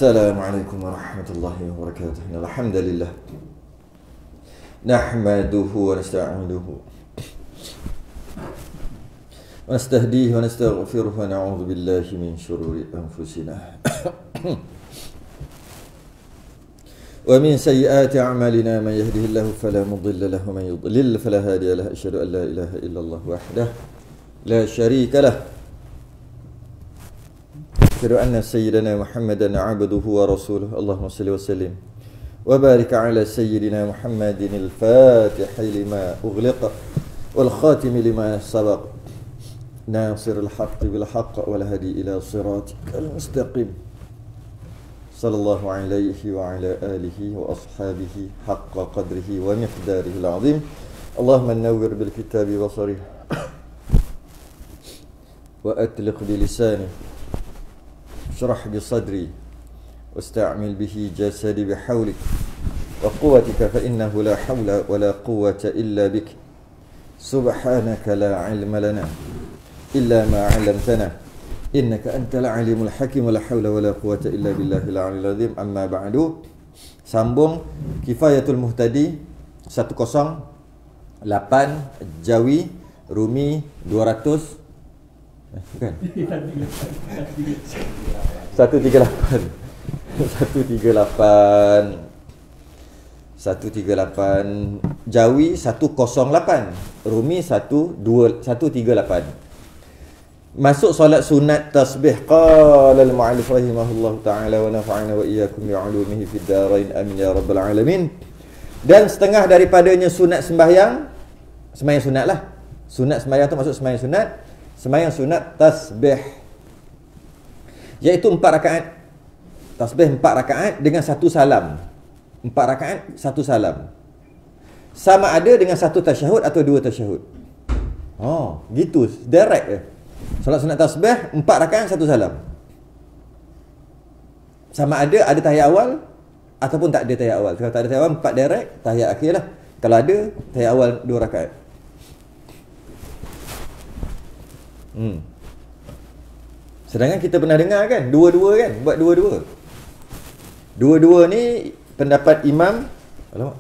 Assalamualaikum warahmatullahi wabarakatuh. Alhamdulillah. Nahmaduhu wa nasta'inuhu wa nastahdihi wa nastaghfiruh wa na'udzu billahi min syururi anfusina wa min sayyiati a'malina. Man yahdihillahu fala mudilla lahu wa man yudlil fala hadiya lahu. Asyhadu an la ilaha illallah wahdahu la syarika lahu. Asyhadu anna sayyidana Muhammadan 'abduhu wa rasuluhu. Allahumma shalli wa sallim wa barik ala sayyidina Muhammadin al-fatih lima ughliqa wal khatim lima sabaq nasirul haqqi bil haqq wal hadi ila siratikal mustaqim. Sallallahu alaihi wa ala alihi wa ashabihi haqqa qadrihi wa miqdarihi al-'azim. Allahumma nawwir bil kitabi basari wa atliq bi lisani اشرح بصدري واستعمل به جسدي بحولك وقوتك فإنه لا حول ولا قوة إلا بك. سبحانك لا علم لنا إلا ما علمتنا إنك أنت العليم الحكيم. ولا حول ولا قوة إلا بالله العلي العظيم. أما بعد. Sambung Kifayatul Muhtadi 108 Jawi Rumi 200 bukan 138 Jawi 108 Rumi 138. Masuk solat sunat tasbih. Qala al-mu'allif rahimahullah ta'ala wa nafa'ana wa iyyakum bi'ulumihi fid darain amin ya rabbal alamin. Dan setengah daripadanya sunat sembahyang sunat lah. Sunat sembahyang tu masuk sembahyang sunat. Sembahyang sunat tasbih, iaitu 4 rakaat. Tasbih 4 rakaat dengan 1 salam. 4 rakaat 1 salam. Sama ada dengan 1 tasyahud atau 2 tasyahud. Oh, gitu. Direct je. Solat sunat tasbih 4 rakaat 1 salam. Sama ada tahiyat awal ataupun tak ada tahiyat awal. Kalau tak ada tahiyat awal 4 direct, tahiyat akhir lah. Kalau ada tahiyat awal 2 rakaat. Sedangkan kita pernah dengar kan, dua-dua kan, buat dua-dua. Dua-dua ni pendapat Imam, alamak.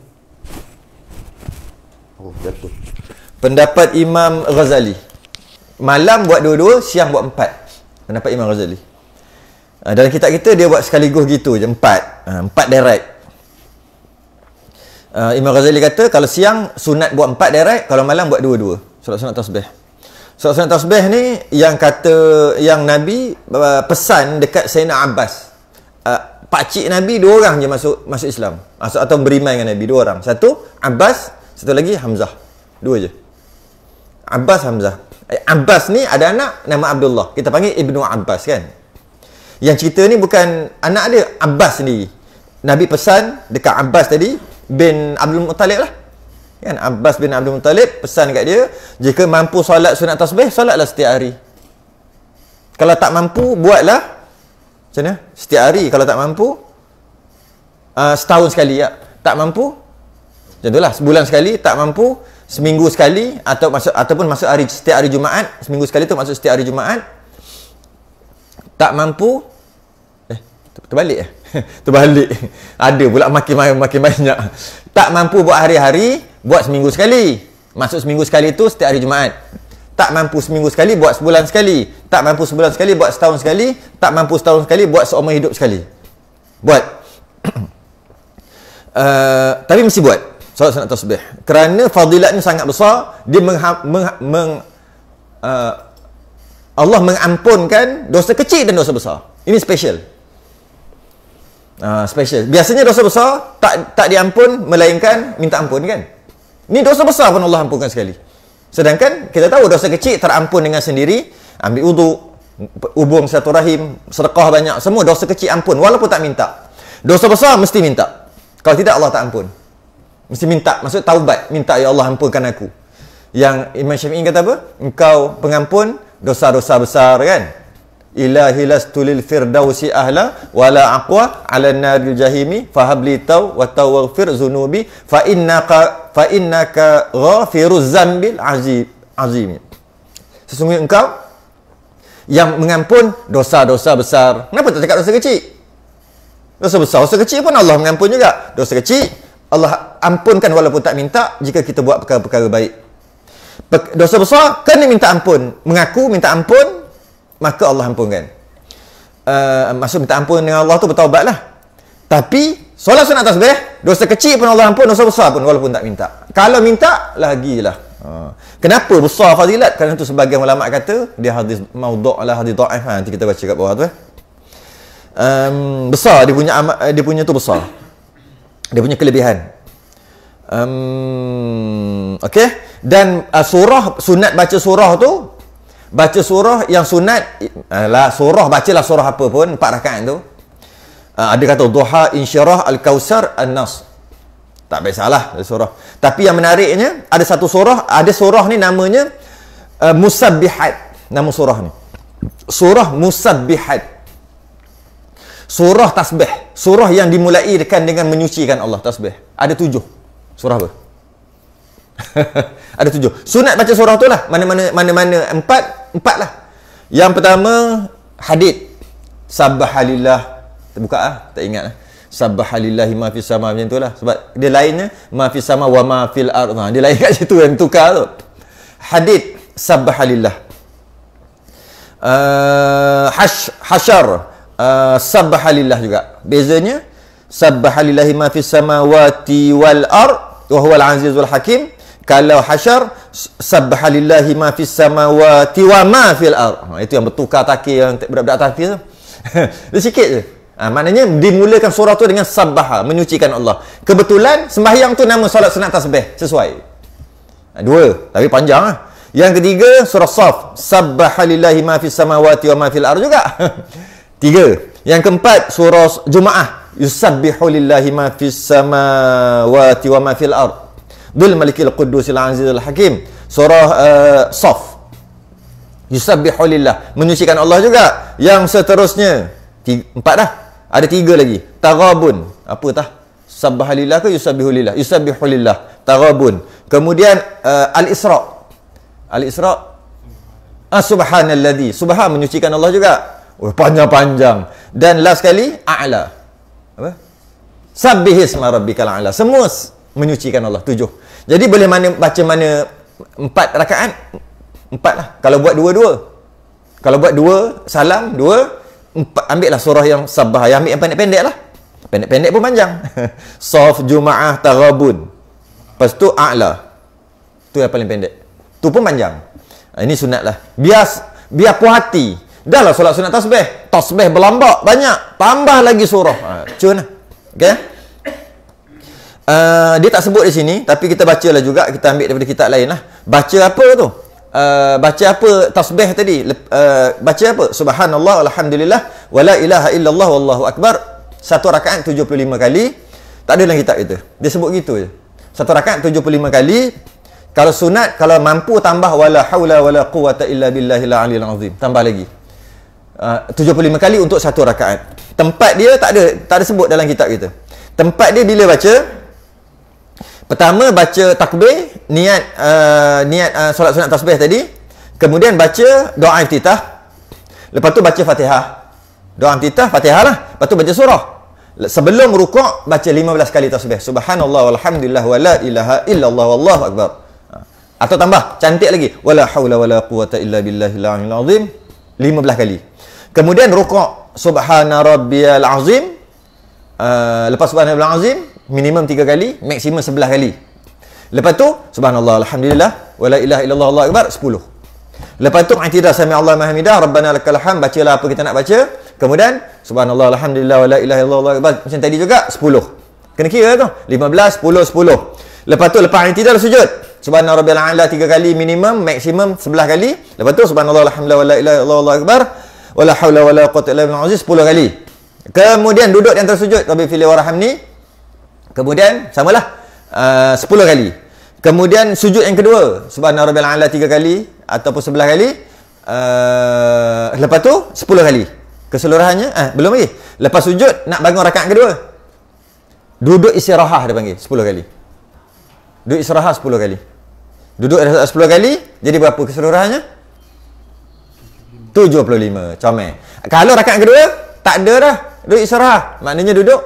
Oh, jatuh. Pendapat Imam Ghazali. Malam buat dua-dua, siang buat 4. Pendapat Imam Ghazali. Dalam kitab kita dia buat sekaligus gitu je, 4. 4 direct. Imam Ghazali kata kalau siang sunat buat 4 direct, kalau malam buat dua-dua. Solat sunat tasbih. Solat sunat tasbih ni yang kata yang Nabi pesan dekat Sayyidina Abbas. Pakcik Nabi 2 orang je masuk Islam. Atau beriman dengan Nabi 2 orang. Satu Abbas, satu lagi Hamzah. 2 je. Abbas, Hamzah. Abbas ni ada anak nama Abdullah. Kita panggil Ibnu Abbas kan. Yang cerita ni bukan anak dia, Abbas sendiri. Nabi pesan dekat Abbas tadi bin Abdul Muttalib lah. Kan Abbas bin Abdul Muttalib pesan kat dia, jika mampu solat sunat tasbih, solatlah setiap hari. Kalau tak mampu, buatlah macam mana? Setiap hari. Kalau tak mampu, setahun sekali ya. Tak mampu, macam itulah, sebulan sekali. Tak mampu, seminggu sekali. Ataupun masuk hari, setiap hari Jumaat. Seminggu sekali tu masuk setiap hari Jumaat. Tak mampu, terbalik terbalik. Ada pula makin banyak. Tak mampu buat hari-hari, buat seminggu sekali. Masuk seminggu sekali tu setiap hari Jumaat. Tak mampu seminggu sekali, buat sebulan sekali. Tak mampu sebulan sekali, buat setahun sekali. Tak mampu setahun sekali, buat seumur hidup sekali. Buat. Tapi mesti buat solat sunat tasbih. Kerana fadilatnya sangat besar. Dia Allah mengampunkan dosa kecil dan dosa besar. Ini special. Special. Biasanya dosa besar tak diampun melainkan minta ampun kan. Ini dosa besar pun Allah ampunkan sekali. Sedangkan kita tahu dosa kecil terampun dengan sendiri. Ambil wuduk, hubung silaturahim, sedekah banyak, semua dosa kecil ampun walaupun tak minta. Dosa besar mesti minta. Kalau tidak Allah tak ampun. Mesti minta, maksud taubat, minta ya Allah ampunkan aku. Yang Imam Syafi'i kata apa? Engkau pengampun dosa-dosa besar kan. Ilahi lastu lil firdausi ahla wala aqwa ala naril jahimi fahabli taw wa tawaghfir zunubi fa innaka ghafiruz zambil azim. Sesungguhnya engkau yang mengampun dosa-dosa besar. Kenapa tak cakap dosa kecil? Dosa besar, dosa kecil pun Allah mengampun juga. Dosa kecil Allah ampunkan walaupun tak minta jika kita buat perkara-perkara baik. Dosa besar kena minta ampun, mengaku minta ampun, maka Allah ampunkan. Maksud minta ampun dengan Allah tu bertaubatlah. Tapi solat sunat tasbih, dosa kecil pun Allah ampun, dosa besar pun walaupun tak minta. Kalau minta lagilah. Kenapa besar fadilat? Kerana tu sebagian ulama kata dia hadis maudhu' lah, hadis dhaif. Nanti kita baca kat bawah tu. Besar dia punya tu besar. Dia punya kelebihan. Okey. Dan surah, sunat baca surah tu, baca surah yang sunat lah, surah bacalah surah apa pun 4 rakaat tu. Ada kata duha, insyirah, al-kausar, an-nas. Tak biasalah surah. Tapi yang menariknya ada satu surah, ada surah ni namanya Musabbihat. Nama surah ni surah Musabbihat. Surah tasbih. Surah yang dimulaikan dengan menyucikan Allah, tasbih. Ada 7. Surah apa? Ada 7. Sunat baca surah tu lah. Mana-mana 4 lah. Yang pertama hadid. Sabbahalillah. Terbuka ah, tak ingat lah. Sabbahalillahi ma fis sama, macam tu lah. Sebab dia lainnya ma fis sama wa ma fil ardh. Dia lain kat situ yang tukar tu. Hadid sabbahalillah. Hasyar sabbahalillah juga. Bezanya sabbahalillahi ma fis samawati wal ard wa huwal azizul hakim. Kalau hasyar sabbahalillahi ma fis samawati wa ma fil ard. Itu yang bertukar takhir, yang budak-budak takhir tu. Dia sikit je. Maknanya dimulakan surah tu dengan sabbaha, menyucikan Allah. Kebetulan sembahyang tu nama solat sunat tasbih, sesuai. 2, tapi panjang lah. Yang ketiga surah Saf, sabbahalillahi ma fis samawati wa ma fil ard juga. 3. Yang keempat surah Jumaah, yusabbihu lillahi ma fis samawati wa ma fil ard bil malikil qudusil azizil hakim. Surah Saf, yusabbihu lillah, menyucikan Allah juga. Yang seterusnya 4 dah. Ada 3 lagi. Taghabun. Apa tah? Sabbahalillah ke yusabbihu lillah? Yusabbihu lillah. Taghabun. Kemudian Al-Isra. Al-Isra. Subhanalladzi. Subhan, menyucikan Allah juga. Panjang-panjang. Dan last kali A'la. Apa? Sabbihisma rabbikal a'la. Semua menyucikan Allah. 7. Jadi boleh baca mana 4 rakaat? 4 lah. Kalau buat 2-2. Kalau buat 2 salam, 2 ambil lah surah yang sabbah. Yang ambil yang pendek-pendek lah. Pendek-pendek pun panjang. Saf, Jumaah, Taghabun. Lepas tu A'la. Tu yang paling pendek. Tu pun panjang. Ini sunat lah. Biar puas hati. Dah lah solat sunat tasbih. Tasbih berlambak banyak. Tambah lagi surah. Cun lah. Okay. Dia tak sebut di sini. Tapi kita baca lah juga. Kita ambil daripada kitab lain lah. Baca apa tu? Baca apa tasbih tadi? Baca apa? Subhanallah, alhamdulillah, wala ilaha illallah, wallahu akbar. 1 rakaat 75 kali. Tak ada dalam kitab itu. Dia sebut gitu je. 1 rakaat 75 kali. Kalau sunat, kalau mampu tambah wala haula wala quwata illa billahil aliyil azim. Tambah lagi. 75 kali untuk 1 rakaat. Tempat dia tak ada sebut dalam kitab kita. Tempat dia bila baca, pertama baca takbir, niat solat sunat tasbih tadi. Kemudian baca doa iftitah. Lepas tu baca Fatihah. Doa iftitah, Fatihah lah. Lepas tu baca surah. Sebelum rukuk baca 15 kali tasbih. Subhanallah walhamdulillah wala ilaha illallah wallahu akbar. Atau tambah cantik lagi, wala haula wala quwata illa billahil aliyil azim, 15 kali. Kemudian rukuk subhana rabbiyal azim. Lepas subhana rabbiyal azim minimum 3 kali, maksimum 11 kali. Lepas tu subhanallah alhamdulillah wala ilaha illallah wallahu akbar 10. Lepas tu i'tidah sami Allah mahamidah rabbana lakal hamd, bacalah apa kita nak baca. Kemudian subhanallah alhamdulillah wala ilaha illallah wallahu akbar macam tadi juga 10. Kena kira tu 15 10 10. Lepas tu lepas i'tidah sujud subhana rabbiyal a'la 3 kali minimum, maksimum 11 kali. Lepas tu subhanallah alhamdulillah wala ilaha illallah wallahu akbar wala haula wala quwwata illa billah 10 kali. Kemudian duduk di antara sujud rabbi fili warhamni. Kemudian samalah 10 kali. Kemudian sujud yang kedua subhana rabbiyal a'la 3 kali ataupun 11 kali. Lepas tu 10 kali. Keseluruhannya belum lagi. Lepas sujud nak bangun rakaat kedua. Duduk istirahah dia panggil 10 kali. Duduk istirahah 10 kali. Duduk 10 kali jadi berapa keseluruhannya? 75. Comel. Kalau rakaat kedua tak ada dah. Duduk istirahat. Maknanya duduk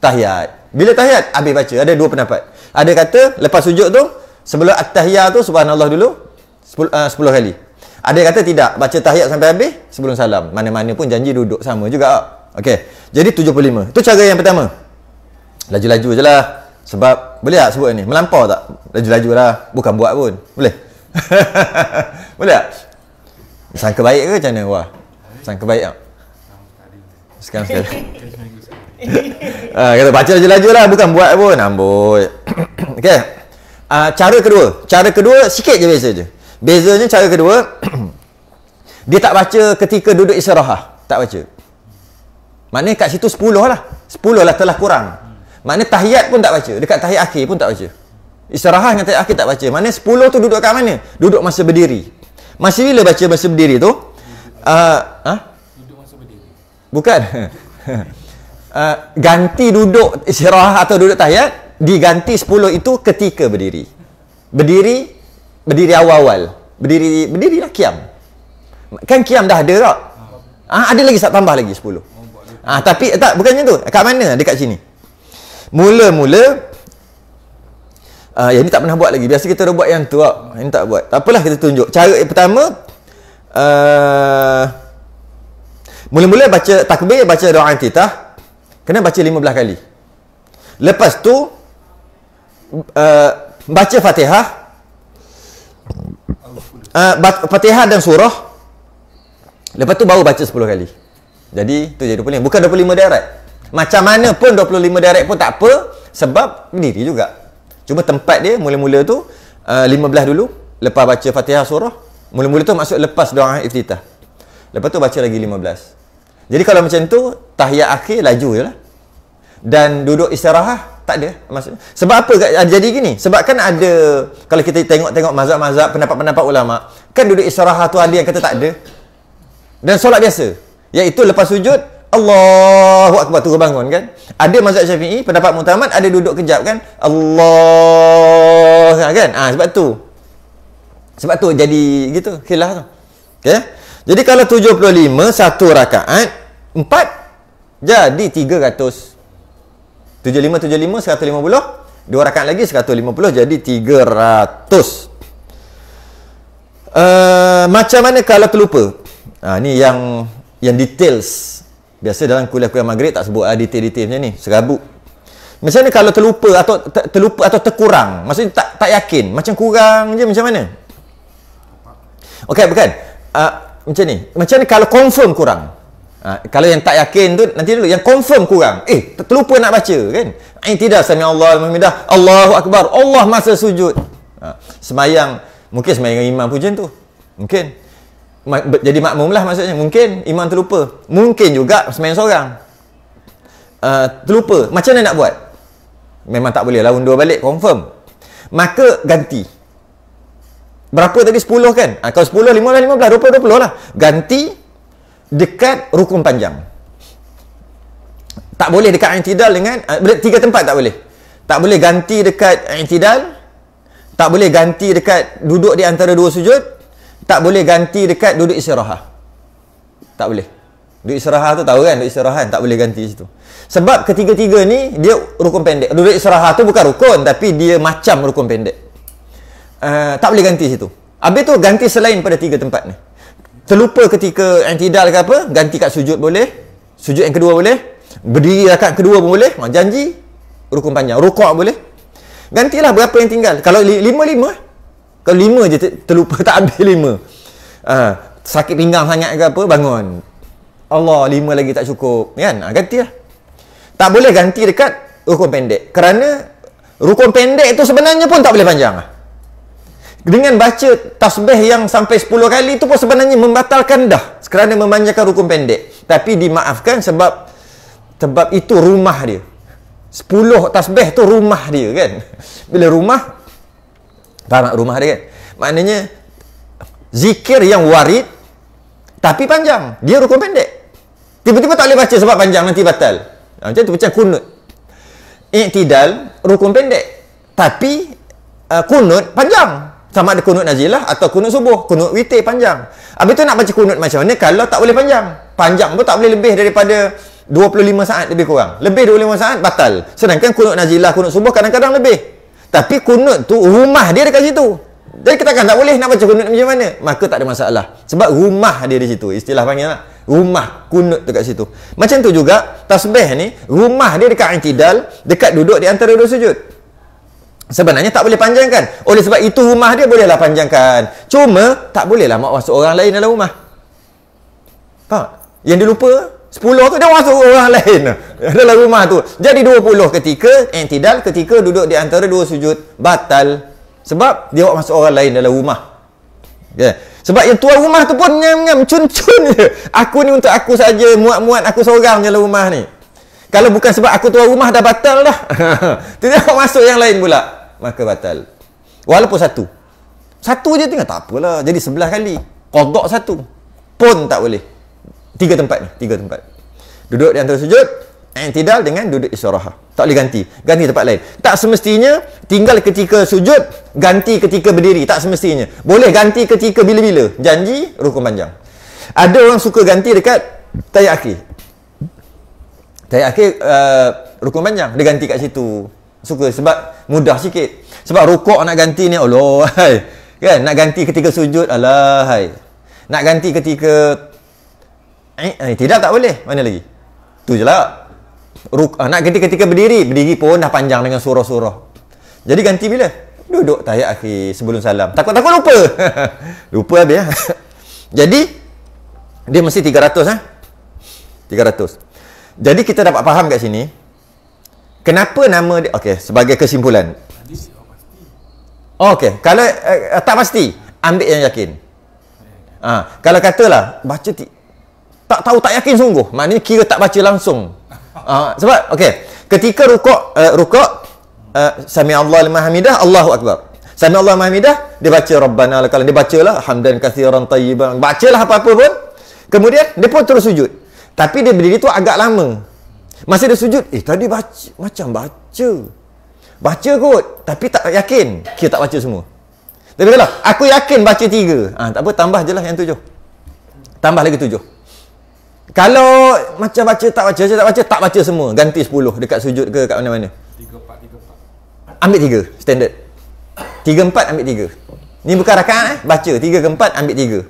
tahiyat. Bila tahiyat, habis baca. Ada dua pendapat. Ada kata, lepas sujud tu, sebelum at-tahiyat tu, subhanallah dulu, 10 kali. Ada kata tidak, baca tahiyat sampai habis, sebelum salam. Mana-mana pun janji duduk sama juga. Okey. Jadi 75. Itu cara yang pertama. Laju-laju je lah. Sebab, boleh tak sebut ni? Melampau tak? Laju-laju lah. Bukan buat pun. Boleh? Boleh tak? Sangka baik ke macam mana? Wah. Sangka baik tak? Sekarang sekali. Kata baca laju-laju lah. Bukan buat pun. Amboi. Okey. Cara kedua. Cara kedua, sikit je beza je. Bezanya cara kedua, dia tak baca ketika duduk istirahat. Tak baca. Maknanya kat situ 10 lah. 10 lah telah kurang. Maknanya tahiyat pun tak baca. Dekat tahiyat akhir pun tak baca. Istirahat dengan tahiyat akhir tak baca. Maknanya 10 tu duduk kat mana? Duduk masa berdiri. Masa bila baca masa berdiri tu? Duduk masa berdiri. Bukan. Ganti duduk istirahat atau duduk tahiyat, diganti 10 itu ketika berdiri. Berdiri awal-awal. Berdirilah qiyam. Kan qiyam dah ada tak? Ada lagi tak tambah lagi 10. Tapi tak, bukannya tu. Kat mana? Dekat sini. Mula-mula yang ni tak pernah buat lagi. Biasa kita dah buat yang tu tak? Ini tak buat. Tak apalah, kita tunjuk. Cara yang pertama, mula-mula baca takbir, baca doa iftitah. Kena baca 15 kali. Lepas tu baca Fatihah. Fatihah dan surah. Lepas tu baru baca 10 kali. Jadi tu je 25. Bukan 25 direct. Macam mana pun 25 direct pun tak apa, sebab berdiri juga. Cuma tempat dia mula-mula tu 15 dulu, lepas baca Fatihah surah. Mula-mula tu maksud lepas doa iftitah. Lepas tu baca lagi 15. Jadi kalau macam tu, tahiyat akhir laju je lah. Dan duduk istirahat tak ada maksudnya. Sebab apa jadi gini? Sebab kan ada, kalau kita tengok mazhab-mazhab, pendapat-pendapat ulama, kan duduk istirahat tu ada yang kata tak ada. Dan solat biasa, iaitu lepas sujud Allahu Akbar turun bangun kan. Ada mazhab Syafi'i, pendapat Mu'tamad, ada duduk kejap kan. Allah kan. Sebab tu jadi gitu khilaf tu. Okey. Jadi kalau 75 satu rakaat 4 jadi 300. 75 150, 2 rakaat lagi 150 jadi 300. Macam mana kalau terlupa? Ni yang details. Biasa dalam kuliah-kuliah maghrib tak sebut detail-detail macam ni, serabut. Macam mana kalau terlupa atau terkurang? Maksudnya tak yakin, macam kurang je, macam mana? Okey, bukan. Macam ni. Macam ni kalau confirm kurang. Kalau yang tak yakin tu nanti dulu, yang confirm kurang. Terlupa nak baca kan? Tidak sami Allah alhamdulillah, Allahu Akbar, Allah masa sujud. Semayang, mungkin semayang imam pun macam tu. Mungkin jadi makmum lah maksudnya. Mungkin imam terlupa. Mungkin juga semayang seorang terlupa. Macam mana nak buat? Memang tak boleh lah undur balik, confirm. Maka ganti. Berapa tadi? 10 kan? Kalau 10, 15, 20 lah. Ganti dekat rukun panjang. Tak boleh dekat i'tidal dengan 3 tempat tak boleh. Tak boleh ganti dekat i'tidal. Tak boleh ganti dekat duduk di antara dua sujud. Tak boleh ganti dekat duduk istirahat. Tak boleh. Duduk istirahat tu tahu kan? Duduk istirahat tak boleh ganti situ. Sebab ketiga-tiga ni dia rukun pendek. Duduk istirahat tu bukan rukun, tapi dia macam rukun pendek. Tak boleh ganti situ. Habis tu ganti selain pada 3 tempat ni. Terlupa ketika i'tidal ke apa, ganti kat sujud boleh. Sujud yang kedua boleh. Berdiri rakaat kedua pun boleh. Janji rukun panjang. Rukuk boleh. Gantilah berapa yang tinggal. Kalau 5 kalau 5 je terlupa, tak habis 5. Sakit pinggang sangat ke apa, bangun. Allah, 5 lagi tak cukup. Kan? Gantilah. Tak boleh ganti dekat rukun pendek. Kerana rukun pendek tu sebenarnya pun tak boleh panjang. Dengan baca tasbih yang sampai 10 kali tu pun sebenarnya membatalkan dah. Kerana memanjangkan rukun pendek. Tapi dimaafkan sebab itu rumah dia. 10 tasbih tu rumah dia kan. Bila rumah, faham tak rumah dia kan? Maknanya zikir yang warid tapi panjang. Dia rukun pendek. Tiba-tiba tak boleh baca sebab panjang, nanti batal. Macam tu, macam kunut. I'tidal rukun pendek. Tapi kunut panjang. Sama ada kunut nazilah atau kunut subuh. Kunut witir panjang. Habis tu nak baca kunut macam mana kalau tak boleh panjang? panjang pun tak boleh lebih daripada 25 saat lebih kurang. Lebih 25 saat batal. Sedangkan kunut nazilah, kunut subuh kadang-kadang lebih. Tapi kunut tu rumah dia dekat situ. Jadi kita kan tak boleh nak baca kunut macam mana. Maka tak ada masalah. Sebab rumah dia di situ. Istilah panggil lah. Rumah kunut dekat situ. Macam tu juga tasbih ni, rumah dia dekat i'tidal, dekat duduk di antara dua sujud. Sebenarnya tak boleh panjangkan. Oleh sebab itu rumah dia bolehlah panjangkan. Cuma tak bolehlah mak masuk orang lain dalam rumah. Faham? Yang dia lupa 10 tu dia masuk orang lain dalam rumah tu. Jadi 20 ketika i'tidal, ketika duduk di antara dua sujud batal. Sebab dia masuk orang lain dalam rumah. Okay. Sebab yang tuan rumah tu pun ngam-ngam cun-cun je. Aku ni untuk aku saja, muat-muat aku seorang dalam rumah ni. Kalau bukan sebab aku tuan rumah dah batal dah. Tidak masuk yang lain pula. Maka batal. Walaupun satu. Satu je tinggal tak apalah. Jadi 11 kali. Qadha satu. Pun tak boleh. 3 tempat ni. 3 tempat. Duduk di antara sujud. I'tidal dengan duduk istirahat. Tak boleh ganti. Ganti tempat lain. Tak semestinya tinggal ketika sujud, ganti ketika berdiri. Tak semestinya. Boleh ganti ketika bila-bila. Janji, rukun panjang. Ada orang suka ganti dekat tahiyat akhir. Tahiyat akhir rukun panjang. Dia ganti kat situ. Suka sebab mudah sikit. Sebab rukuk nak ganti ni, Allah, hai. Kan? Nak ganti ketika sujud, alah, hai. Nak ganti ketika tidak tak boleh. Mana lagi? Tu je lah. Nak ganti ketika berdiri. Berdiri pun dah panjang dengan surah-surah. Jadi ganti bila? Duduk tahiyat akhir sebelum salam. Takut-takut lupa. Lupa habis. Jadi, dia mesti 300. 300. Jadi kita dapat faham kat sini. Kenapa nama dia? Okey, sebagai kesimpulan. Okey, kalau tak pasti, ambil yang yakin. Kalau katalah baca tak tahu, tak yakin sungguh, maknanya kira tak baca langsung. Sebab okey, ketika rukuk sami Allah liman hamidah, Allahu akbar. Sami Allah liman hamidah, dia baca rabbana lakal, dia bacalah hamdan katsiran tayyiban, bacalah apa-apa pun. Kemudian dia pun terus sujud. Tapi dia berdiri tu agak lama. Masa dia sujud, tadi baca, macam baca kot, tapi tak yakin, kira tak baca semua. Tapi kalau aku yakin baca 3, tak apa, tambah je lah yang 7. Tambah lagi 7. Kalau macam baca, tak baca semua, ganti 10 dekat sujud ke kat mana-mana. 3, 4. Ambil 3, standard. 3, 4, ambil 3. Ni bukan rakaat, baca 3 ke 4, ambil 3.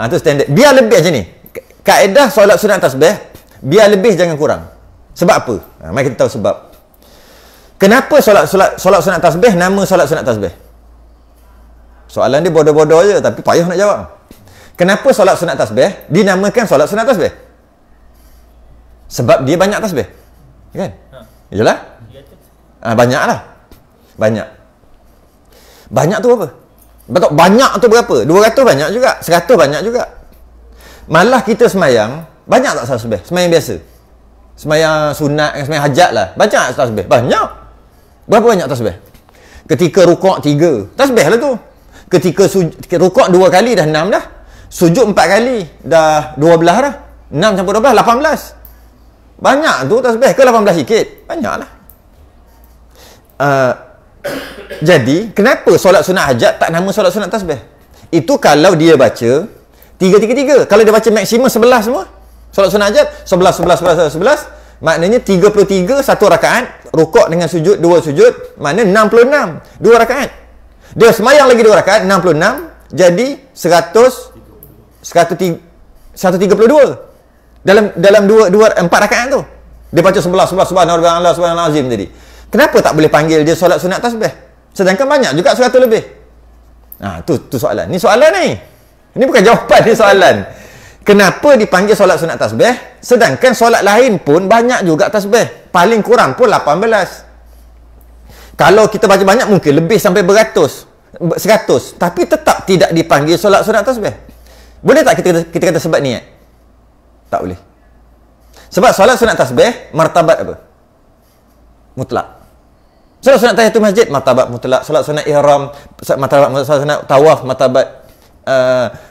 Tu standard. Biar lebih macam ni. Kaedah solat sunat tasbih, biar lebih jangan kurang. Sebab apa? Mari kita tahu sebab. Kenapa solat sunat tasbih nama solat sunat tasbih? Soalan dia bodoh-bodoh je tapi payah nak jawab. Kenapa solat sunat tasbih dinamakan solat sunat tasbih? Sebab dia banyak tasbih. Kan? Yalah. Banyaklah. Banyak. Banyak tu apa? Betul, banyak tu berapa? 200 banyak juga, 100 banyak juga. Malah kita semayang, banyak tak tasbih? Semayang biasa. Semayang sunat, semayang hajat lah. Banyak tak tasbih? Banyak. Berapa banyak tasbih? Ketika rukuk 3, tasbih lah tu. Ketika rukuk 2 kali dah 6 dah. Sujud 4 kali dah 12 dah. 6 campur 12, 18. Banyak tu tasbih ke 18 sikit? Banyak lah. Jadi, kenapa solat sunat hajat tak nama solat sunat tasbih? Itu kalau dia baca 3-3-3. Kalau dia baca maksimum 11 semua, solat sunat hajat 11, maknanya 33 satu rakaat, rukuk dengan sujud 2 sujud, maknanya 66 2 rakaat. Dia semayang lagi 2 rakaat, 66, jadi 132 dalam 4 rakaat tu. Dia baca 11 subhanallah subhanallah azim tadi. Kenapa tak boleh panggil dia solat sunat tasbih? Sedangkan banyak juga 100 lebih. Tu soalan. Ni soalan ni. Ini bukan jawapan, ni soalan. Kenapa dipanggil solat sunat tasbih sedangkan solat lain pun banyak juga tasbih? Paling kurang pun 18. Kalau kita baca banyak mungkin lebih sampai beratus, 100, tapi tetap tidak dipanggil solat sunat tasbih. Boleh tak kita kata sebab niat? Tak boleh. Sebab solat sunat tasbih martabat apa? Mutlak. Solat sunat tahiyatul masjid martabat mutlak, solat sunat ihram martabat mutlak, solat sunat tawaf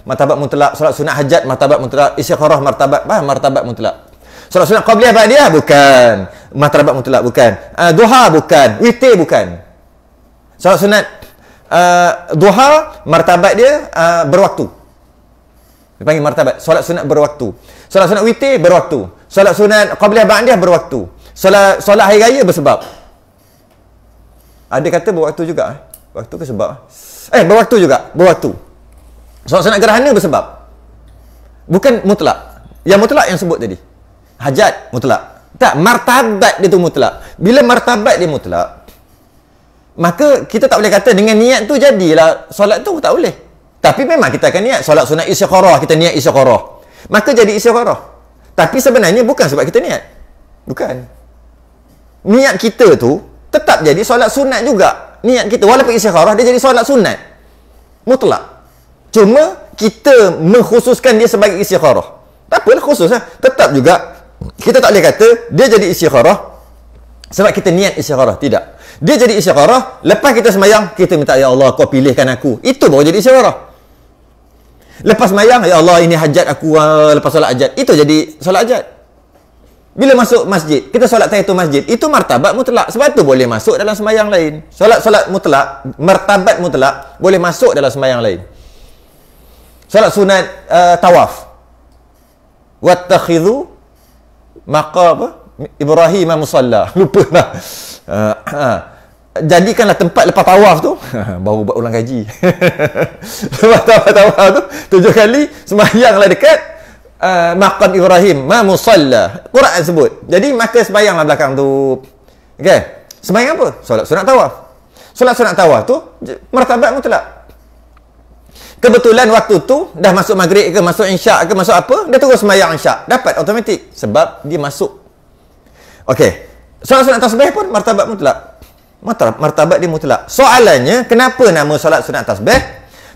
martabat mutlak, solat sunat hajat martabat mutlak, istikharah martabat mutlak. Solat sunat qabliyah ba'diyah bukan, martabat mutlak bukan, duha bukan, witir bukan. Solat sunat duha martabat dia berwaktu. Dipanggil martabat. Solat sunat berwaktu. Solat sunat witir berwaktu. Solat sunat qabliyah ba'diyah berwaktu. Solat hari raya bersebab. Ada kata berwaktu juga. Waktu ke sebab? Berwaktu juga. Berwaktu. Solat sunat gerhana bersebab. Bukan mutlak. Yang mutlak yang sebut tadi. Hajat mutlak. Tak, martabat dia tu mutlak. Bila martabat dia mutlak, maka kita tak boleh kata dengan niat tu jadilah solat tu, tak boleh. Tapi memang kita akan niat solat sunat istikharah, kita niat istikharah. Maka jadi istikharah. Tapi sebenarnya bukan sebab kita niat. Bukan. Niat kita tu tetap jadi solat sunat juga. Niat kita walaupun istikharah dia jadi solat sunat. Mutlak. Cuma kita mengkhususkan dia sebagai istikharah. Tak apalah khusus lah. Tetap juga kita tak boleh kata dia jadi istikharah sebab kita niat istikharah. Tidak. Dia jadi istikharah lepas kita sembahyang, kita minta, ya Allah kau pilihkan aku. Itu baru jadi istikharah. Lepas sembahyang, ya Allah ini hajat aku, lepas solat hajat. Itu jadi solat hajat. Bila masuk masjid, kita solat tahiyatul masjid, itu martabat mutlak. Sebab tu boleh masuk dalam sembahyang lain. Solat mutlak, martabat mutlak boleh masuk dalam sembahyang lain. Solat sunat tawaf. Wattakhidhu maqam Ibrahim musalla. Lupa lah. Jadikanlah tempat lepas tawaf tu baru buat ulang kaji. Lepas tawaf tu 7 kali sembahyanglah dekat maqam Ibrahim musalla. Quran sebut. Jadi maka sembahyanglah belakang tu. Okey. Sembahyang apa? Solat sunat tawaf. Solat sunat tawaf tu martabat mutlak. Kebetulan waktu tu dah masuk maghrib ke, masuk isyak ke, masuk apa, dia terus sembahyang isyak. Dapat automatik sebab dia masuk. Okey. Solat sunat tasbih pun martabat mutlak. Martabat dia mutlak. Soalannya, kenapa nama solat sunat tasbih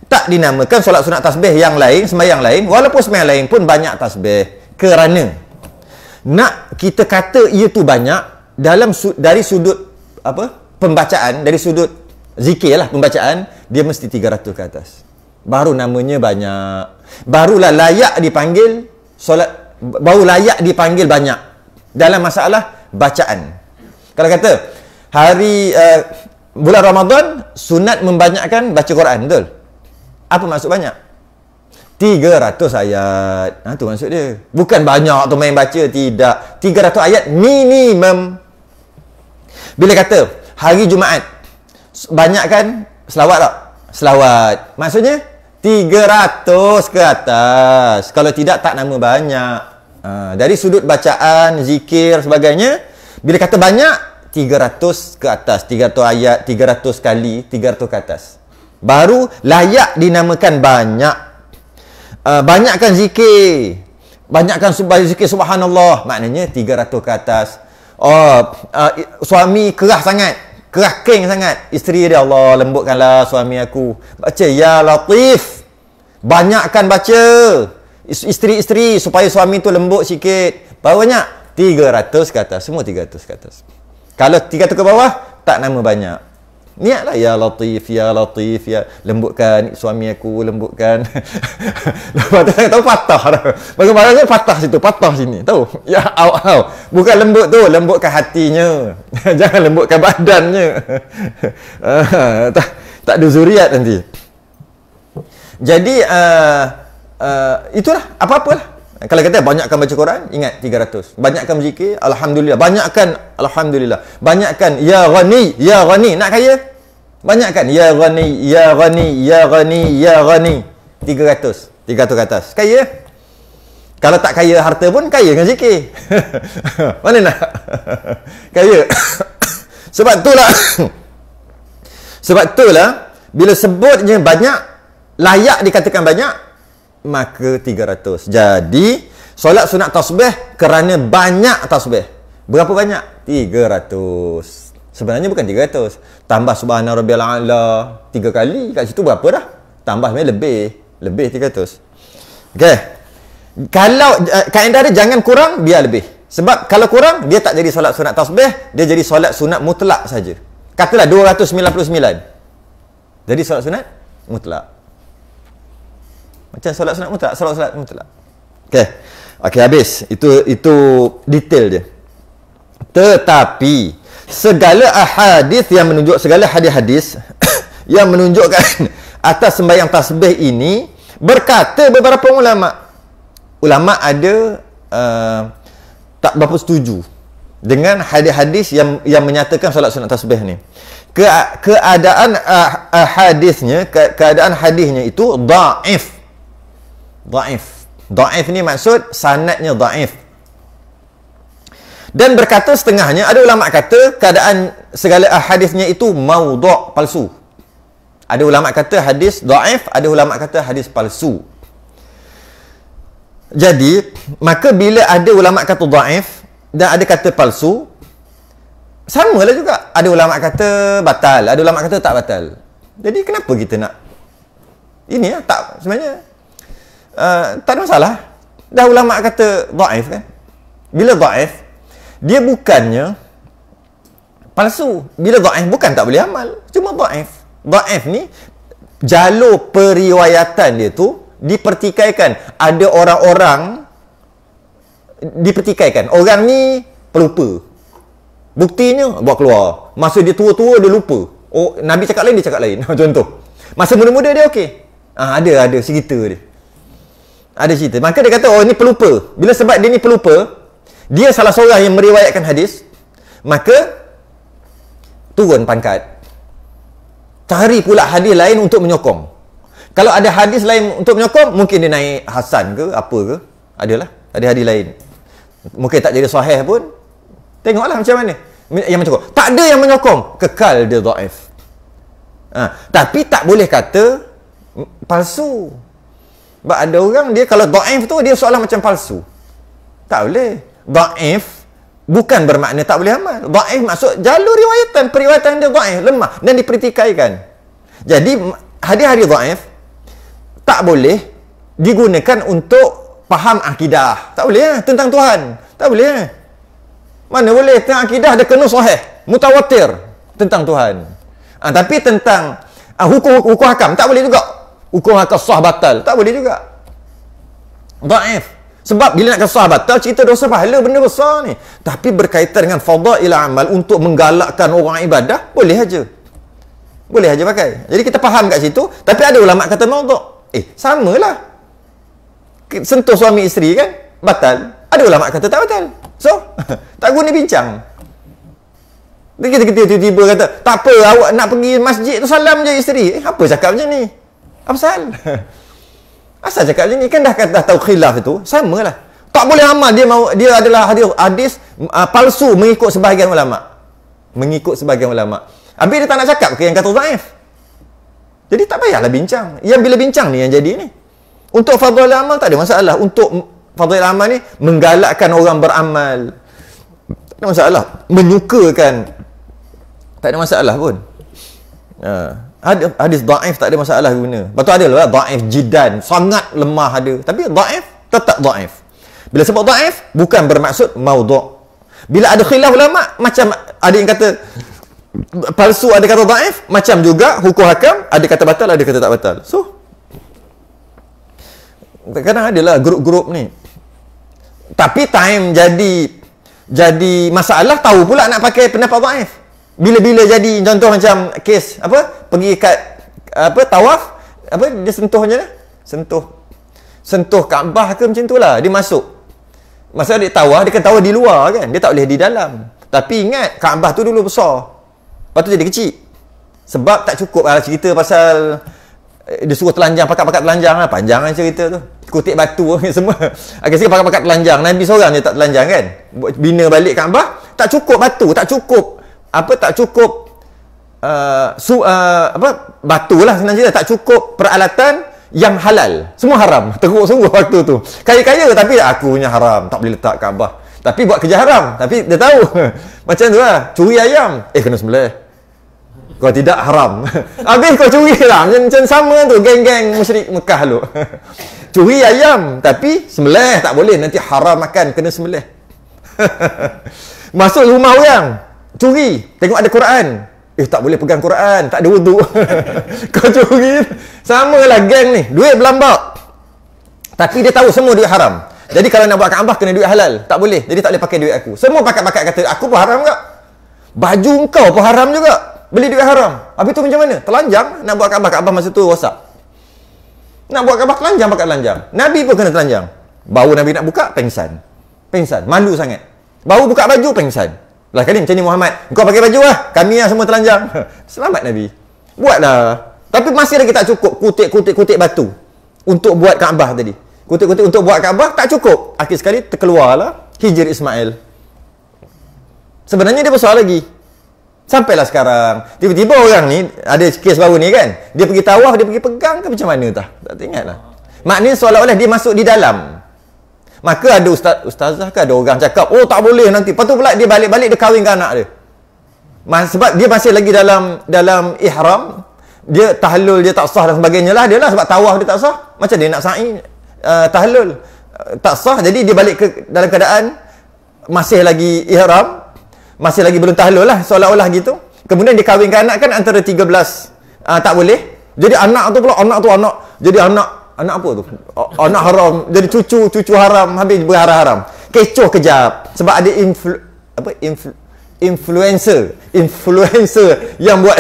tak dinamakan solat sunat tasbih yang lain, sembahyang lain, walaupun sembahyang lain pun banyak tasbih? Kerana nak kita kata ia tu banyak dalam dari sudut apa? Pembacaan, dari sudut zikir lah pembacaan, dia mesti 300 ke atas. Baru namanya banyak. Barulah layak dipanggil solat, baru layak dipanggil banyak dalam masalah bacaan. Kalau kata hari bulan Ramadan sunat membanyakkan baca Quran, betul? Apa maksud banyak? 300 ayat. Tu maksud dia. Bukan banyak tu main baca, tidak. 300 ayat minimum. Bila kata hari Jumaat banyakkan selawat tak? Selawat. Maksudnya 300 ke atas. Kalau tidak, tak nama banyak. Dari sudut bacaan, zikir, sebagainya, bila kata banyak, 300 ke atas. 300 ayat, 300 kali, 300 ke atas. Baru layak dinamakan banyak. Banyakkan zikir. Banyakkan zikir subhanallah. Maknanya 300 ke atas. Suami kerah sangat. Kerah keng sangat. Isteri dia, Allah lembutkanlah suami aku. Baca Ya Latif. Banyakkan baca. Isteri-isteri supaya suami tu lembut sikit. Berapa banyak? 300 ke atas. Semua 300 ke atas. Kalau 300 ke bawah, tak nama banyak. Niatlah Ya Latif, Ya Latif, Ya lembutkan suami aku, lembutkan. Lepas tu tahu patah. Barang-barangnya patah situ, patah sini. Tahu? Ya au. Bukan lembut tu, lembutkan hatinya. Jangan lembutkan badannya. Tak ada zuriat nanti. Jadi itulah apa-apalah. Kalau kata banyakkan baca Quran, ingat 300. Banyakkan berzikir, alhamdulillah. Banyakkan alhamdulillah. Banyakkan ya ghani, ya ghani. Nak kaya? Banyakkan ya ghani, ya ghani, ya ghani, ya ghani. 300. 300 ke atas. Kaya? Kalau tak kaya harta pun kaya dengan zikir. Mana nak? Kaya. Sebab itulah bila sebutnya banyak, layak dikatakan banyak, maka 300. Jadi solat sunat tasbih kerana banyak tasbih. Berapa banyak? 300. Sebenarnya bukan 300. Tambah subhana rabbiyal a'la 3 kali, kat situ berapa dah? Tambah sebenarnya lebih 300. Okey. Kalau kaedah dia jangan kurang, biar lebih. Sebab kalau kurang, dia tak jadi solat sunat tasbih, dia jadi solat sunat mutlak saja. Katalah 299. Jadi solat sunat mutlak. Macam solat sunat mutlak, solat mutlak. Okey, habis. Itu detail dia. Tetapi segala ahadis yang menunjuk, segala hadis-hadis yang menunjukkan atas sembahyang tasbih ini Berkata beberapa ulama ada tak berapa setuju dengan hadis-hadis yang menyatakan solat sunat tasbih ni. Keadaan hadisnya itu dhaif. Dhaif ni maksud sanadnya dhaif. Dan berkata setengahnya, ada ulama kata keadaan segala hadisnya itu maudhu', palsu. Ada ulama kata hadis dhaif, ada ulama kata hadis palsu. Jadi, maka bila ada ulama kata dhaif dan ada kata palsu, samalah juga. Ada ulama kata batal, ada ulama kata tak batal. Jadi kenapa kita nak ini ya, tak sebenarnya tak ada masalah. Dah ulama kata dhaif kan. Bila dhaif, dia bukannya palsu. Bila dhaif bukan tak boleh amal, cuma dhaif. Dhaif ni jalur periwayatan dia tu dipertikaikan. Ada orang-orang dipertikaikan. Orang ni pelupa. Buktinya buat keluar. Masa dia tua-tua dia lupa. Oh, Nabi cakap lain, dia cakap lain. Contoh. Masa muda-muda dia okey. Ada cerita dia. Ada cerita. Maka dia kata, oh ni pelupa. Bila sebab dia ni pelupa, dia salah seorang yang meriwayatkan hadis, maka turun pangkat. Cari pula hadis lain untuk menyokong. Kalau ada hadis lain untuk menyokong, mungkin dia naik hasan ke, apa ke. Adalah. Ada hadis lain. Mungkin tak jadi sahih pun. Tengoklah macam mana yang menyokong. Tak ada yang menyokong, kekal dia dhaif. Tapi tak boleh kata palsu. Sebab ada orang dia kalau dhaif tu dia seolah macam palsu. Tak boleh. Dhaif bukan bermakna tak boleh amal. Dhaif maksud jalur periwayatan dia dhaif, lemah dan dipertikaikan. Jadi hadis-hadis dhaif tak boleh digunakan untuk faham akidah. Tak boleh tentang Tuhan. Tak boleh. Mana boleh tentang akidah dia kena sahih, mutawatir tentang Tuhan. Tapi tentang hukum hakam tak boleh juga. Hukum hakam sah batal tak boleh juga. Dhaif. Sebab bila nak sah batal cerita dosa pahala benda besar ni. Tapi berkaitan dengan fadail amal untuk menggalakkan orang ibadah, boleh aja. Boleh aja pakai. Jadi kita faham kat situ, tapi ada ulama kata maudhu'. Samalah. Sentuh suami isteri kan batal. Ada ulama kata tak batal. So, tak guna bincang. Kita tiba-tiba kata, tak apa, awak nak pergi masjid tu salam je isteri. Apa cakap macam ni? Apa pasal? Asal cakap macam ni? Kan dah tahu khilaf itu. Samalah. Tak boleh amal. Dia adalah hadis palsu mengikut sebahagian ulama. Mengikut sebahagian ulama. Habis dia tak nak cakap ke yang kata dhaif. Jadi tak payahlah bincang. Yang bila bincang ni yang jadi ni. Untuk fadhil amal tak ada masalah. Untuk fadhil amal ni menggalakkan orang beramal. Tak ada masalah. Menyukakan. Tak ada masalah pun. Hadis dhaif tak ada masalah guna. Lepas tu ada lah dhaif jiddan, sangat lemah ada. Tapi dhaif tetap dhaif. Bila sebut dhaif bukan bermaksud maudhu'. Bila ada khilaf ulama, macam ada yang kata palsu, ada kata dhaif, macam juga hukum hakam, ada kata batal, ada kata tak batal. So kadang adalah grup-grup ni. Tapi time jadi masalah, tahu pula nak pakai pendapat dhaif. Bila-bila jadi contoh macam kes pergi kat tawaf, dia sentuhnya sentuh Kaabah ke macam itulah, dia masuk. Masa dia tawaf, dia kan tawaf di luar kan, dia tak boleh di dalam. Tapi ingat Kaabah tu dulu besar, lepas tu jadi kecil. Sebab tak cukup lah cerita pasal dia suruh telanjang, pakat-pakat telanjang lah, panjang lah cerita tu. Kutip batu semua. Akhirnya pakat-pakat telanjang. Nabi seorang je tak telanjang kan, bina balik Kaabah. Tak cukup batu, tak cukup batu lah senang cerita, tak cukup peralatan yang halal, semua haram. Teruk sungguh waktu tu. Kaya-kaya tapi aku punya haram, tak boleh letak Kaabah. Tapi buat kerja haram, tapi dia tahu. Macam tu lah, curi ayam, kena sembelih. Kalau tidak haram. Habis kau curi lah. Macam sama tu geng-geng musyrik Mekah lu. Curi ayam tapi sembelih tak boleh, nanti haram makan, kena sembelih. Masuk rumah orang, curi, tengok ada Quran. Tak boleh pegang Quran, tak ada wuduk. Kau curi. Sama lah geng ni, duit berlambak. Tapi dia tahu semua duit haram. Jadi kalau nak buat Kaabah kena duit halal. Tak boleh, jadi tak boleh pakai duit aku. Semua pakat-pakat kata, aku pun haram tak? Baju kau pun haram juga. Beli duit haram. Habis tu macam mana? Telanjang nak buat Kaabah. Kaabah masa tu rosak. Nak buat Kaabah telanjang, pakai telanjang. Nabi pun kena telanjang. Baru Nabi nak buka, pengsan. Pengsan, malu sangat. Baru buka baju, pengsan. Lah kali macam ni Muhammad, kau pakai baju lah, kami lah semua telanjang. Selamat Nabi. Buatlah. Tapi masih lagi tak cukup kutik batu untuk buat Kaabah tadi. Kutik untuk buat Kaabah tak cukup. Akhir sekali terkeluarlah Hijr Ismail. Sebenarnya dia besar lagi. Sampailah sekarang. Tiba-tiba orang ni, ada kes baru ni kan, dia pergi tawaf, dia pergi pegang ke macam mana tak ingat lah. Maknanya seolah-olah dia masuk di dalam. Maka ada ustazah ke ada orang cakap, oh tak boleh nanti. Lepas tu pula dia balik-balik dia kahwin ke anak dia. Sebab dia masih lagi dalam ihram, dia tahlul dia tak sah dan sebagainya lah. Dia lah sebab tawaf dia tak sah. Macam dia nak sa'i tahlul tak sah. Jadi dia balik ke dalam keadaan masih lagi ihram, masih lagi belum tahlul lah, seolah-olah gitu. Kemudian dia kahwin ke anak kan antara 13 tak boleh. Jadi anak tu pula, jadi anak apa tu? Anak haram, jadi cucu haram, habis berharam-haram. Kecoh kejap sebab ada influencer yang buat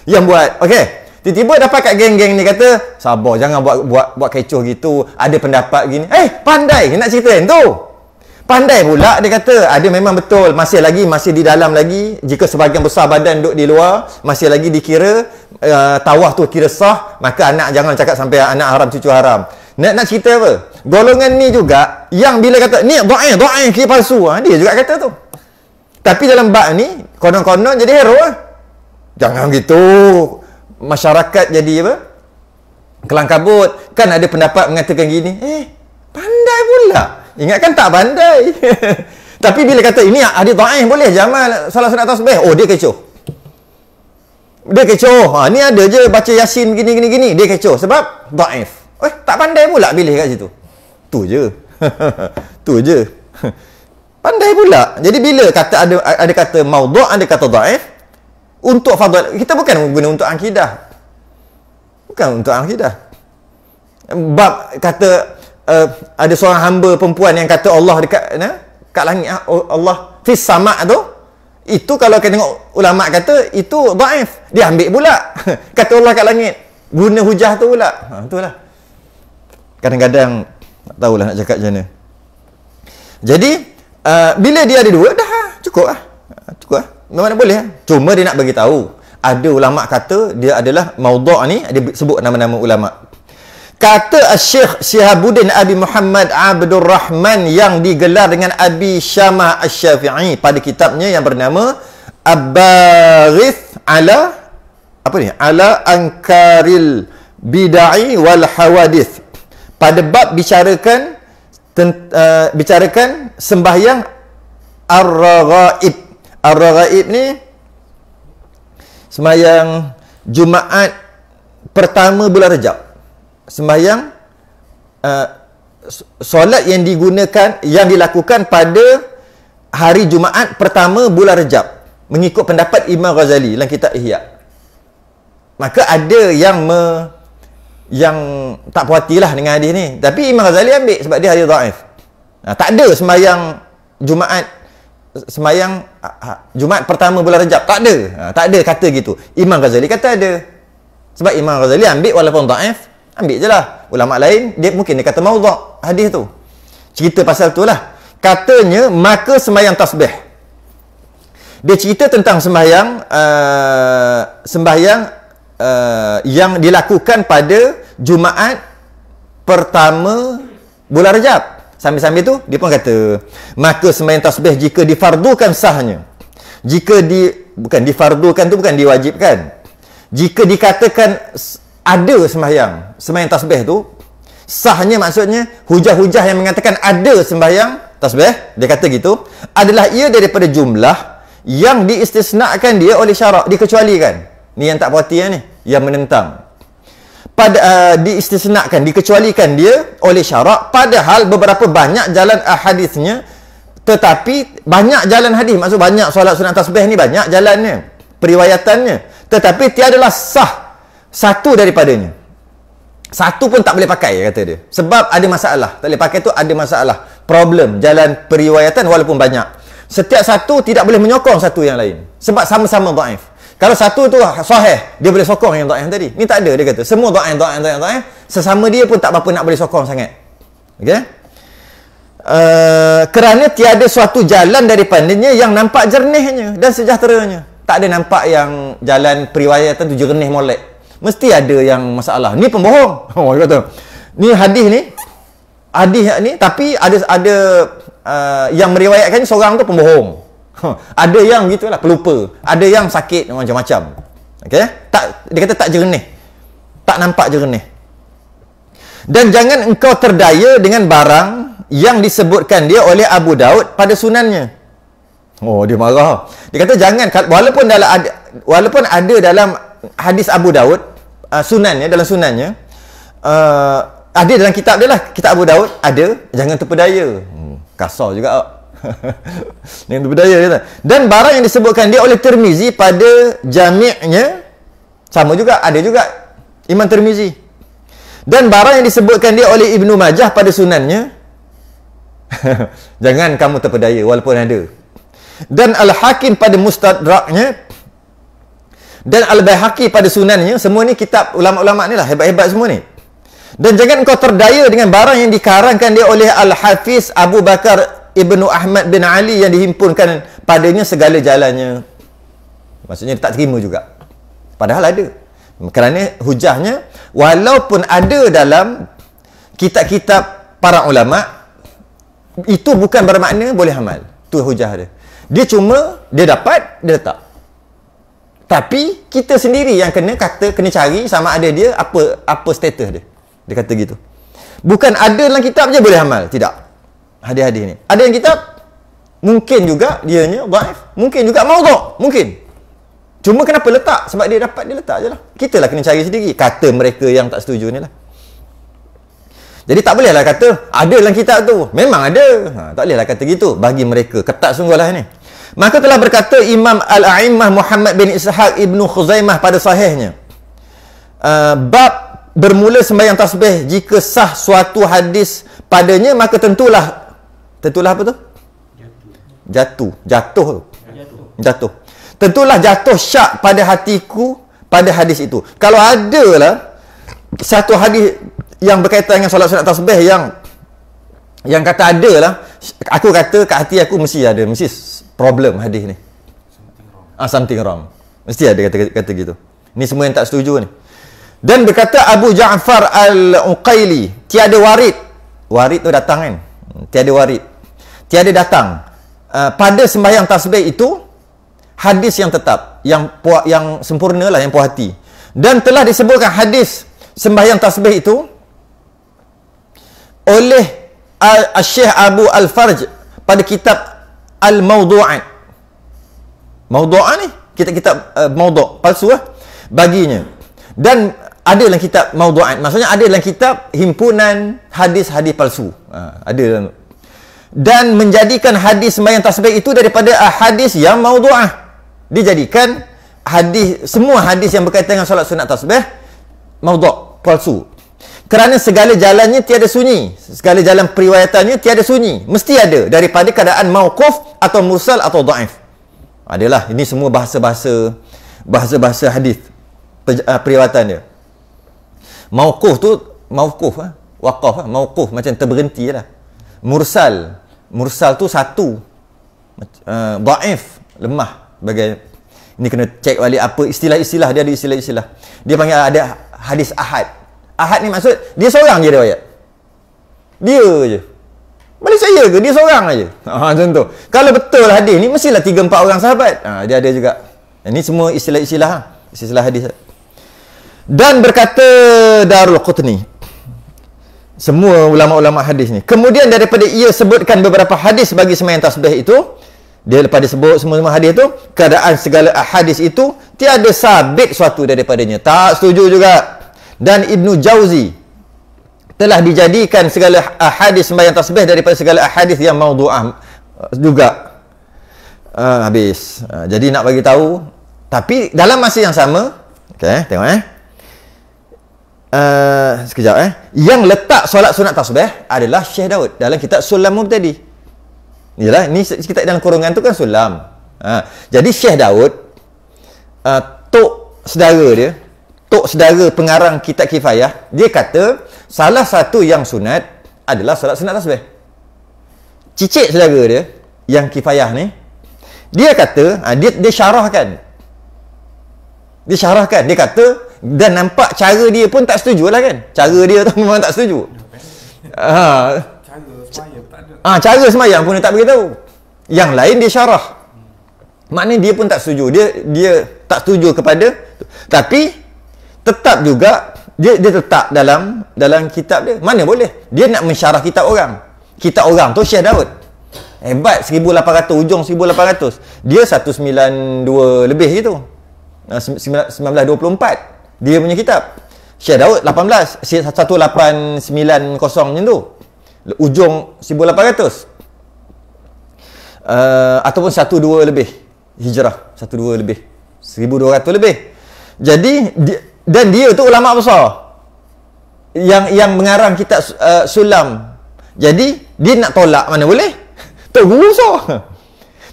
yang buat. Okey. Tiba-tiba dapat kat geng-geng ni kata, sabar jangan buat kecoh gitu. Ada pendapat gini. Pandai nak ceritain tu. Pandai pula dia kata, ada memang betul masih di dalam lagi. Jika sebahagian besar badan duduk di luar, masih lagi dikira tawaf tu kira sah, maka anak jangan cakap sampai anak haram cucu haram. Nak cerita apa? Golongan ni juga yang bila kata ni dhaif kira palsu, dia juga kata tu. Tapi dalam bab ni konon-konon jadi hero lah. Jangan gitu. Masyarakat jadi apa? Kelang kabut. Kan ada pendapat mengatakan gini. Pandai pula. Ingatkan tak pandai. Tapi bila kata ini hadis dhaif boleh jamal salat sunat tasbih. Oh dia kecoh. Dia kecoh. Ni ada je baca Yasin gini. Dia kecoh sebab dhaif. Tak pandai pula pilih kat situ. Tu je. Tu je. Pandai pula. Jadi bila kata ada kata maudhu', ada kata dhaif, untuk fadhil, kita bukan guna untuk akidah. Bukan untuk akidah. Bab kata ada seorang hamba perempuan yang kata Allah dekat kat langit, Allah fis sama' tu, itu kalau kita tengok ulama kata itu dhaif, dia ambil pula kata Allah kat langit, guna hujah tu pula. Itulah kadang-kadang tak tahulah nak cakap macam mana. Jadi bila dia ada dua dah cukup lah. Memang boleh lah. Cuma dia nak bagi tahu, ada ulama kata dia adalah maudhu' ni, dia sebut nama-nama ulama. Kata Syekh Syihabuddin Abi Muhammad Abdul Rahman yang digelar dengan Abi Syamah Asy-Syafi'i pada kitabnya yang bernama Abbaghith ala Ankaril Bid'ah wal Hawadith. Pada bab bicarakan sembahyang Ar-Raghaib. Ar-Raghaib ni sembahyang Jumaat pertama bulan Rajab. Sembahyang solat yang dilakukan pada hari Jumaat pertama bulan Rajab mengikut pendapat Imam Ghazali dalam kitab Ihya. Maka ada yang tak puatilah dengan hadis ni, tapi Imam Ghazali ambil sebab dia hadis dhaif. Tak ada sembahyang Jumaat pertama bulan Rajab, tak ada kata gitu. Imam Ghazali kata ada. Sebab Imam Ghazali ambil walaupun dhaif, ambil je lah. Ulama lain dia mungkin dia kata maudhu' hadis tu. Cerita pasal tu lah. Katanya maka sembahyang tasbih. Dia cerita tentang sembahyang yang dilakukan pada Jumaat pertama bulan Rajab. Sambil-sambil tu dia pun kata, maka sembahyang tasbih jika difardukan sahnya. Bukan difardukan tu bukan diwajibkan. Jika dikatakan ada sembahyang tasbih tu, sahnya maksudnya hujah-hujah yang mengatakan ada sembahyang tasbih, dia kata gitu, adalah ia daripada jumlah yang diistisnakan dia oleh syarak, dikecualikan. Ni yang tak puati ni, yang menentang. Diistisnakan, dikecualikan dia oleh syarak, padahal beberapa banyak jalan hadisnya, tetapi banyak jalan hadis, maksud banyak solat sunat tasbih ni banyak jalannya, periwayatannya, tetapi tiadalah sah satu daripadanya. Satu pun tak boleh pakai, kata dia. Sebab ada masalah. Tak boleh pakai tu ada masalah. Problem jalan periwayatan walaupun banyak. Setiap satu tidak boleh menyokong satu yang lain. Sebab sama-sama dhaif. Kalau satu tu sahih, dia boleh sokong yang dhaif tadi. Ni tak ada, dia kata. Semua dhaif. Sesama dia pun tak berapa nak boleh sokong sangat. Okey? Kerana tiada suatu jalan daripadanya yang nampak jernihnya dan sejahteranya. Tak ada nampak yang jalan periwayatan tu jernih molek. Mesti ada yang masalah. Ni pembohong. Oh, dia kata. Ni hadis ni tapi ada yang meriwayatkan seorang tu pembohong. Ada yang gitulah, pelupa. Ada yang sakit macam-macam. Okey? Dia kata tak jernih. Tak nampak jernih. Dan jangan engkau terdaya dengan barang yang disebutkan dia oleh Abu Daud pada sunannya. Oh, dia marah. Dia kata jangan, walaupun ada dalam hadis Abu Daud, dalam sunannya, ada dalam kitab dia lah, kitab Abu Daud ada, jangan terpedaya. Kasar juga. Jangan terpedaya kata. Dan barang yang disebutkan dia oleh Tirmizi pada jami'nya, sama juga, ada juga Imam Tirmizi. Dan barang yang disebutkan dia oleh Ibnu Majah pada sunannya, jangan kamu terpedaya walaupun ada. Dan Al-Hakim pada Mustadraknya, dan Al-Baihaqi pada sunannya, semua ni kitab ulama-ulama ni lah, hebat-hebat semua ni. Dan jangan kau terdaya dengan barang yang dikarangkan dia oleh Al-Hafiz Abu Bakar Ibnu Ahmad bin Ali yang dihimpunkan padanya segala jalannya. Maksudnya dia tak terima juga. Padahal ada. Kerana hujahnya, walaupun ada dalam kitab-kitab para ulama, itu bukan bermakna boleh amal. Tu hujah dia. Dia cuma, dia dapat, dia letak. Tapi, kita sendiri yang kena cari sama ada dia, apa status dia. Dia kata gitu. Bukan ada dalam kitab je boleh amal. Tidak. Hadis-hadis ni. Ada yang kitab, mungkin juga dianya dhaif. Mungkin juga maudhu'. Mungkin. Cuma kenapa letak? Sebab dia dapat, dia letak je lah. Kita lah kena cari sendiri. Kata mereka yang tak setuju ni lah. Jadi tak bolehlah kata, ada dalam kitab tu. Memang ada. Tak bolehlah kata gitu. Bagi mereka. Ketat sungguh lah ni. Maka telah berkata Imam Al-A'immah Muhammad bin Ishaq Ibnu Khuzaimah pada sahihnya. Bab bermula sembahyang tasbih. Jika sah suatu hadis padanya, maka tentulah apa tu? Jatuh. Tentulah jatuh syak pada hatiku pada hadis itu. Kalau ada lah satu hadis yang berkaitan dengan solat sunat tasbih yang kata ada lah, aku kata kat hati aku mesti problem hadis ni. Something wrong. Mesti ada kata gitu. Ni semua yang tak setuju ni. Dan berkata Abu Ja'far Al-Uqaili, tiada warid. Warid tu datang kan? Tiada warid. Tiada datang. Pada sembahyang tasbih itu hadis yang tetap, yang sempurna lah, yang puas hati. Dan telah disebutkan hadis sembahyang tasbih itu oleh Syekh Abu Al-Farj pada kitab Al-Mawdu'at. Mawdu'at ni kitab mawdu' palsu lah baginya. Dan ada dalam kitab Mawdu'at, maksudnya ada dalam kitab himpunan hadis-hadis palsu. Ada. Dan menjadikan hadis sembahyang tasbih itu daripada hadis yang mawdu'ah. Dijadikan semua hadis yang berkaitan dengan solat sunat tasbih mawdu', palsu. Kerana segala jalannya tiada sunyi, segala jalan periwayatannya tiada sunyi, mesti ada daripada keadaan mauquf atau mursal atau dhaif. Adalah ini semua bahasa-bahasa hadis periwayatan dia. Mauquf tu waqaf, mauquf macam terberhenti lah. Mursal tu satu, dhaif, lemah. Ini kena cek balik apa istilah-istilah dia, ada istilah-istilah. Dia panggil ada hadis ahad. Ahad ni maksud dia seorang je riwayat. Dia je. Boleh saya ke? Dia seorang aja. Macam tu. Kalau betul hadis ni mestilah 3-4 orang sahabat. Dia ada juga. Ini semua istilah-istilah istilah hadis. Dan berkata Darul Qutni, semua ulama-ulama hadis ni. Kemudian daripada ia sebutkan beberapa hadis bagi sembahyang tasbih itu, dia lepas dia sebut semua hadis tu, keadaan segala hadis itu tiada sabit suatu daripadanya. Tak setuju juga. Dan Ibnu Jauzi telah dijadikan segala hadis sembahyang tasbih daripada segala hadis yang maudhu'ah juga. Habis. Jadi nak bagi tahu, tapi dalam masa yang sama, okey, tengok sekejap yang letak solat sunat tasbih adalah Syekh Daud dalam kitab Sulam Mubtadi. Yalah, ni kita dalam kurungan tu kan Sulam. Jadi Syekh Daud Tok saudara pengarang kitab Kifayah, dia kata salah satu yang sunat adalah solat sunat tasbih. Cicit saudara dia yang Kifayah ni, dia kata dia syarahkan. Dia kata, dan nampak cara dia pun tak setuju lah kan. Cara dia tu memang tak setuju. Cara semayang pun dia tak beritahu. Yang lain dia syarah. Maknanya dia pun tak setuju. Dia tak setuju kepada, tapi tetap juga dia tetap dalam kitab dia. Mana boleh dia nak mensyarah kitab orang. Kitab orang tu Syekh Daud. Hebat, 1800, ujung 1800. Dia 192 lebih gitu. 1924 dia punya kitab. Syekh Daud 1890 macam tu. Ujung 1800. Ataupun 12 lebih Hijrah, 12 lebih, 1200 lebih. Jadi dia tu ulama besar yang mengarang kitab Sulam. Jadi dia nak tolak mana boleh. Tok guru besar.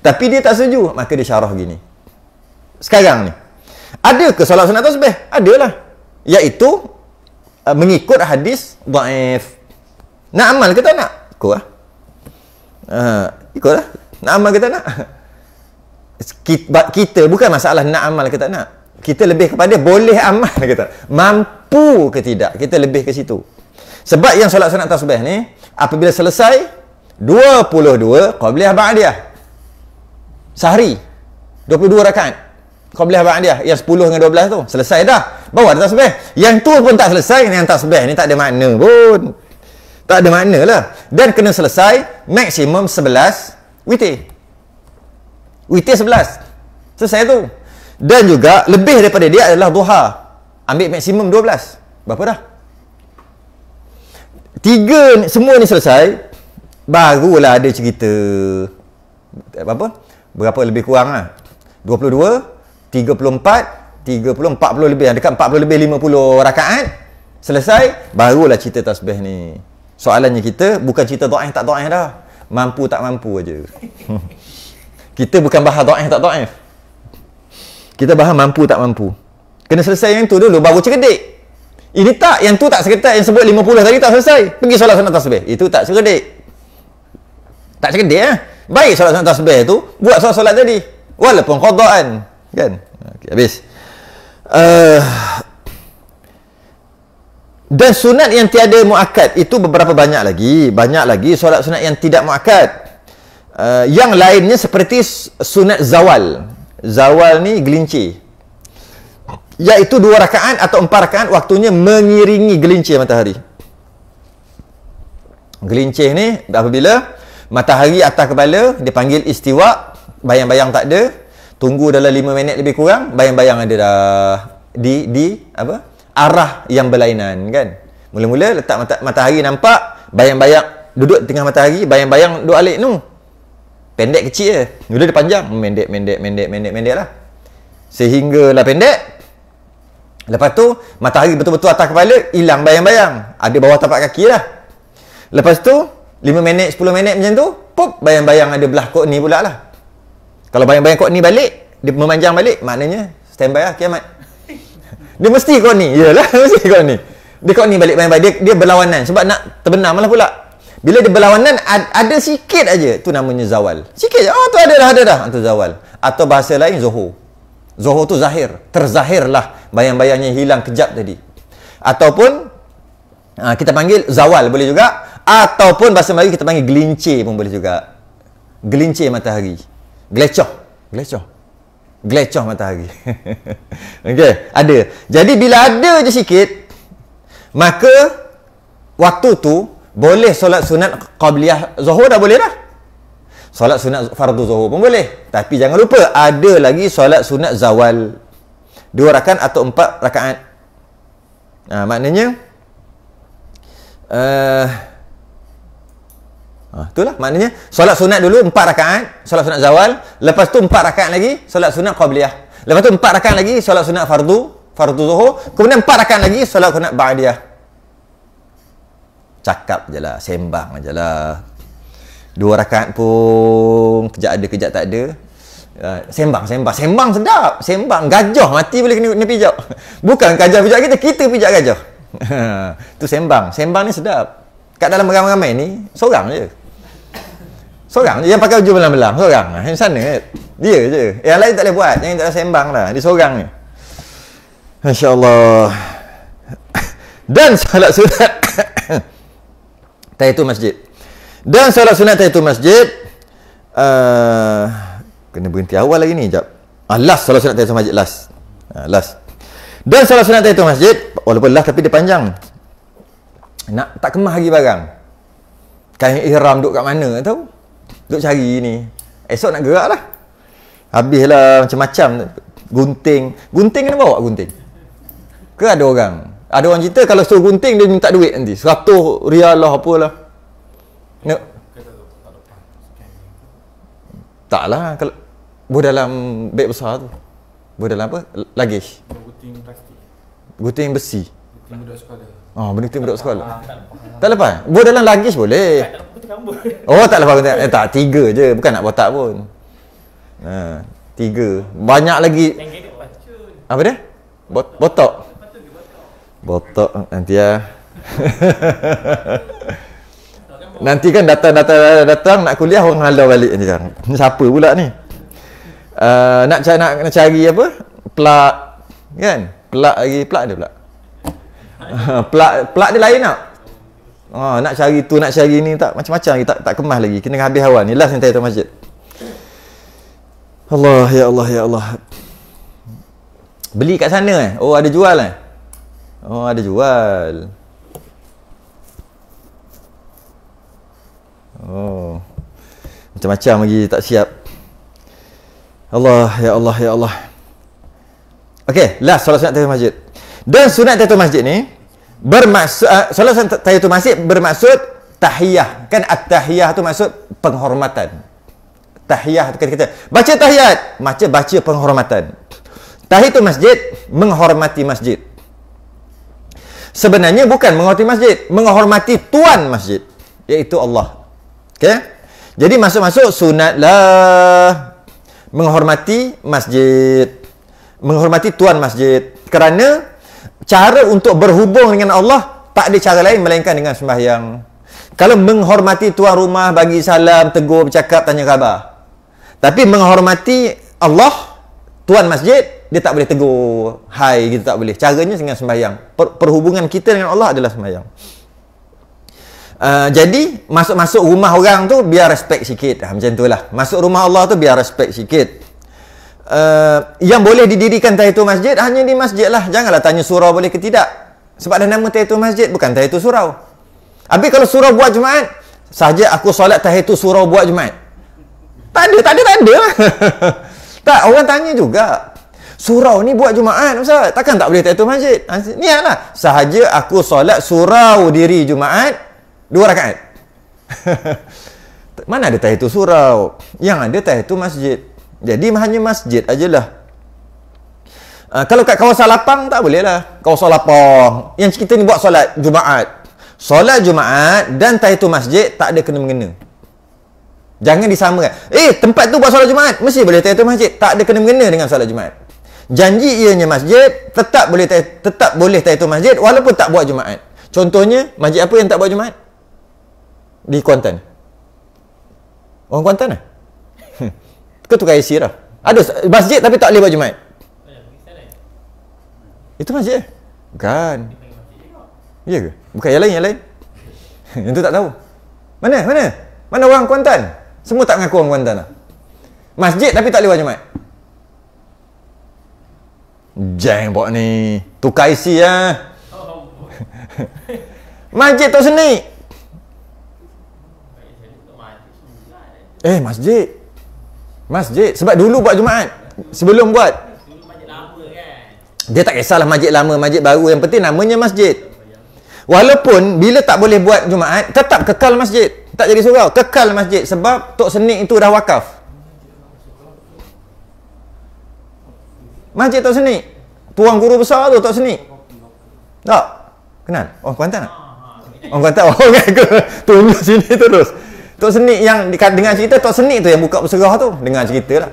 Tapi dia tak setuju, maka dia syarah gini. Sekarang ni, ada ke solat sunat tasbih? Adalah. Iaitu mengikut hadis dhaif. Nak amal ke tak nak? Ikut lah. Ikut lah. Nak amal ke tak nak? Kita bukan masalah nak amal ke tak nak. Kita lebih kepada boleh amal ke tak. Mampu ke tidak. Kita lebih ke situ. Sebab yang solat sunat tasbih ni, apabila selesai 22 qabliyah ba'diyah. Sehari 22 rakaat qabliyah ba'diyah. Yang 10 dengan 12 tu selesai dah. Bawa ada tasbih. Yang tu pun tak selesai, yang tasbih ni tak ada makna pun. Tak ada makna lah. Dan kena selesai maksimum 11 witir. Witir 11. Selesai tu. Dan juga lebih daripada dia adalah duha. Ambil maksimum 12. Berapa dah? 3 semua ni selesai, barulah ada cerita berapa lebih kurang lah, 22, 34, 40 lebih, dekat 40 lebih 50 rakaat selesai, barulah cerita tasbih ni. Soalannya kita bukan cerita dhaif tak dhaif dah, mampu tak mampu aja. Kita bukan bahas dhaif tak dhaif, kita bahas mampu tak mampu. Kena selesai yang tu dulu baru cerdik. Ini tak, yang tu tak seketat, yang sebut 50 tadi tak selesai, pergi solat sunat tasbih, itu tak cerdik. Tak cerdik lah. Baik solat sunat tasbih tu, buat solat tadi walaupun qadaan kan. Okay, habis. Dan sunat yang tiada muakkad itu beberapa banyak lagi solat sunat yang tidak muakkad. Yang lainnya seperti sunat zawal ni gelincir, iaitu 2 rakaat atau 4 rakaat, waktunya mengiringi gelincir matahari. Gelincir ni apabila matahari atas kepala, dia panggil istiwa, bayang-bayang tak ada, tunggu dalam 5 minit lebih kurang, bayang-bayang ada dah di arah yang berlainan kan. Mula-mula letak matahari nampak, bayang-bayang duduk tengah matahari, bayang-bayang duduk alik tu. Pendek kecil je. Dulu dia panjang, pendek lah. Sehinggalah pendek. Lepas tu matahari betul-betul atas kepala, hilang bayang-bayang, ada bawah tapak kaki lah. Lepas tu 5 minit 10 minit macam tu, pop, bayang-bayang ada belah kok ni pula lah. Kalau bayang-bayang kok ni balik, dia memanjang balik, maknanya standby lah kiamat. Dia mesti kok ni, iyalah mesti kok ni. Dia kok ni balik bayang-bayang, dia berlawanan sebab nak terbenam lah pula. Bila dia berlawanan ada sikit aja, tu namanya zawal. Sikit je, tu ada dah, tu zawal. Atau bahasa lain zuhur. Zuhur tu zahir, terzahirlah bayang-bayangnya hilang kejap tadi. Ataupun kita panggil zawal boleh juga, ataupun bahasa Melayu kita panggil gelincir pun boleh juga. Gelincir matahari. Gelecoh matahari. Okey, ada. Jadi bila ada je sikit, maka waktu tu boleh solat sunat qabliyah zuhur dah boleh dah. Solat sunat fardu zuhur pun boleh. Tapi jangan lupa ada lagi solat sunat zawal, 2 rakaat atau 4 rakaat. Maknanya itulah maknanya solat sunat dulu 4 rakaat, solat sunat zawal, lepas tu 4 rakaat lagi solat sunat qabliyah. Lepas tu 4 rakaat lagi solat sunat fardu zuhur, kemudian 4 rakaat lagi solat sunat ba'diyah. Cakap je lah, sembang je lah. 2 rakaat pun kejap ada kejap tak ada. Sembang sedap. Sembang gajah mati boleh kena pijak. Bukan gajah pijak kita pijak gajah. Tu sembang ni sedap. Kat dalam ramai-ramai ni seorang je yang pakai baju belang-belang, seorang yang sana dia je, yang lain tak boleh buat. Yang tak ada sembang lah, dia seorang ni. Masya-Allah. Dan solat sunat tahiyatul masjid. Dan solat sunat tahiyatul masjid, kena berhenti awal lagi ni, jap. Last solat sunat tahiyatul masjid, last. Dan solat sunat tahiyatul masjid, walaupun last tapi dia panjang. Nak tak kemah lagi barang. Kain ihram duk kat mana tahu? Duk cari ni. Esok nak gerak lah. Habislah macam-macam. Gunting kena bawa gunting. Ke ada orang cerita kalau suruh gunting dia minta duit nanti. 100 rial lah apalah. Taklah kalau buat dalam beg besar tu. Buat dalam apa? Luggage. Gunting plastik. Gunting besi. Gunting budak sekolah. Gunting budak sekolah. Tak lepas. Buat dalam luggage boleh. Tak lepas gunting. Tak, 3 je. Bukan nak botak pun. 3. Banyak lagi. Apa dia? Botak. Botak nanti ya. Nanti kan datang nak kuliah orang halau balik ni kan. Ni siapa pula ni? Nak cari apa? Plak kan? Plak dia pula. Plak dia lain tak? Nak cari tu, nak cari ni, tak macam-macam lagi, tak kemas lagi. Kena habis awal ni. Last yang tahiyatul masjid. Allah, ya Allah, ya Allah. Beli kat sana ada jual ada jual. Macam-macam lagi tak siap. Allah, ya Allah, ya Allah. Okey, last solat sunat tahiyatul masjid. Dan sunat tahiyatul masjid ni bermaksud solat sunat tahiyatul masjid bermaksud tahiyah. Kan at-tahiyah tu maksud penghormatan. Tahiyah tu kata baca tahiyat, baca penghormatan. Tahiyatul masjid menghormati masjid. Sebenarnya bukan menghormati masjid, menghormati tuan masjid, iaitu Allah. Okey? Jadi masuk-masuk sunatlah menghormati masjid, menghormati tuan masjid. Kerana cara untuk berhubung dengan Allah tak ada cara lain melainkan dengan sembahyang. Kalau menghormati tuan rumah, bagi salam, tegur, bercakap, tanya khabar. Tapi menghormati Allah, tuan masjid, dia tak boleh tegur, hai gitu, tak boleh. Caranya dengan sembahyang. Perhubungan kita dengan Allah adalah sembahyang. Jadi masuk-masuk rumah orang tu biar respect sikit. Macam itulah. Masuk rumah Allah tu biar respect sikit. Yang boleh didirikan tahiyatul masjid hanya di masjid lah. Janganlah tanya surau boleh ke tidak. Sebab dah nama tahiyatul masjid, bukan tahiyatul surau. Habis kalau surau buat Jumaat, saja aku solat tahiyatul surau buat Jumaat. Tak ada. Tak, orang tanya juga. Surau ni buat Jumaat Ustaz, takkan tak boleh tahiyatul masjid? Niatlah. Sahaja aku solat surau diri Jumaat 2 rakaat. Mana ada tahiyatul surau? Yang ada tahiyatul masjid. Jadi hanya masjid ajalah. Kalau kat kawasan lapang tak boleh lah. Kawasan lapang. Yang kita ni buat solat Jumaat. Solat Jumaat dan tahiyatul masjid tak ada kena-mengena. Jangan disamakan. Tempat tu buat solat Jumaat, mesti boleh tahiyatul masjid. Tak ada kena-mengena dengan solat Jumaat. Janji ianya masjid, tetap boleh tahiyatul masjid walaupun tak buat Jumaat. Contohnya, masjid apa yang tak buat Jumaat? Di Kuantan. Orang Kuantan lah. Ke Tukar Asia lah. Ada masjid tapi tak boleh buat Jumaat. Itu masjid? Bukan. Ya ke? Bukan yang lain? Yang tu tak tahu. Mana orang Kuantan? Semua tak mengaku orang Kuantan lah. Masjid tapi tak boleh buat Jumaat. Jeng buat ni. Tukar isi lah. Masjid Tok Seni. Masjid. Sebab dulu buat Jumaat. Sebelum buat. Dia tak kisahlah masjid lama, masjid baru. Yang penting namanya masjid. Walaupun bila tak boleh buat Jumaat, tetap kekal masjid. Tak jadi surau. Kekal masjid. Sebab Tok Seni itu dah wakaf. Masjid Tok Seni. Tuan guru besar tu Tok Seni. Tak? Kenal? Orang Kuantan tak? Orang Kuantan. Tunjuk sini terus. Tok Seni yang dengar cerita, Tok Seni tu yang buka berserah tu. Dengar cerita lah.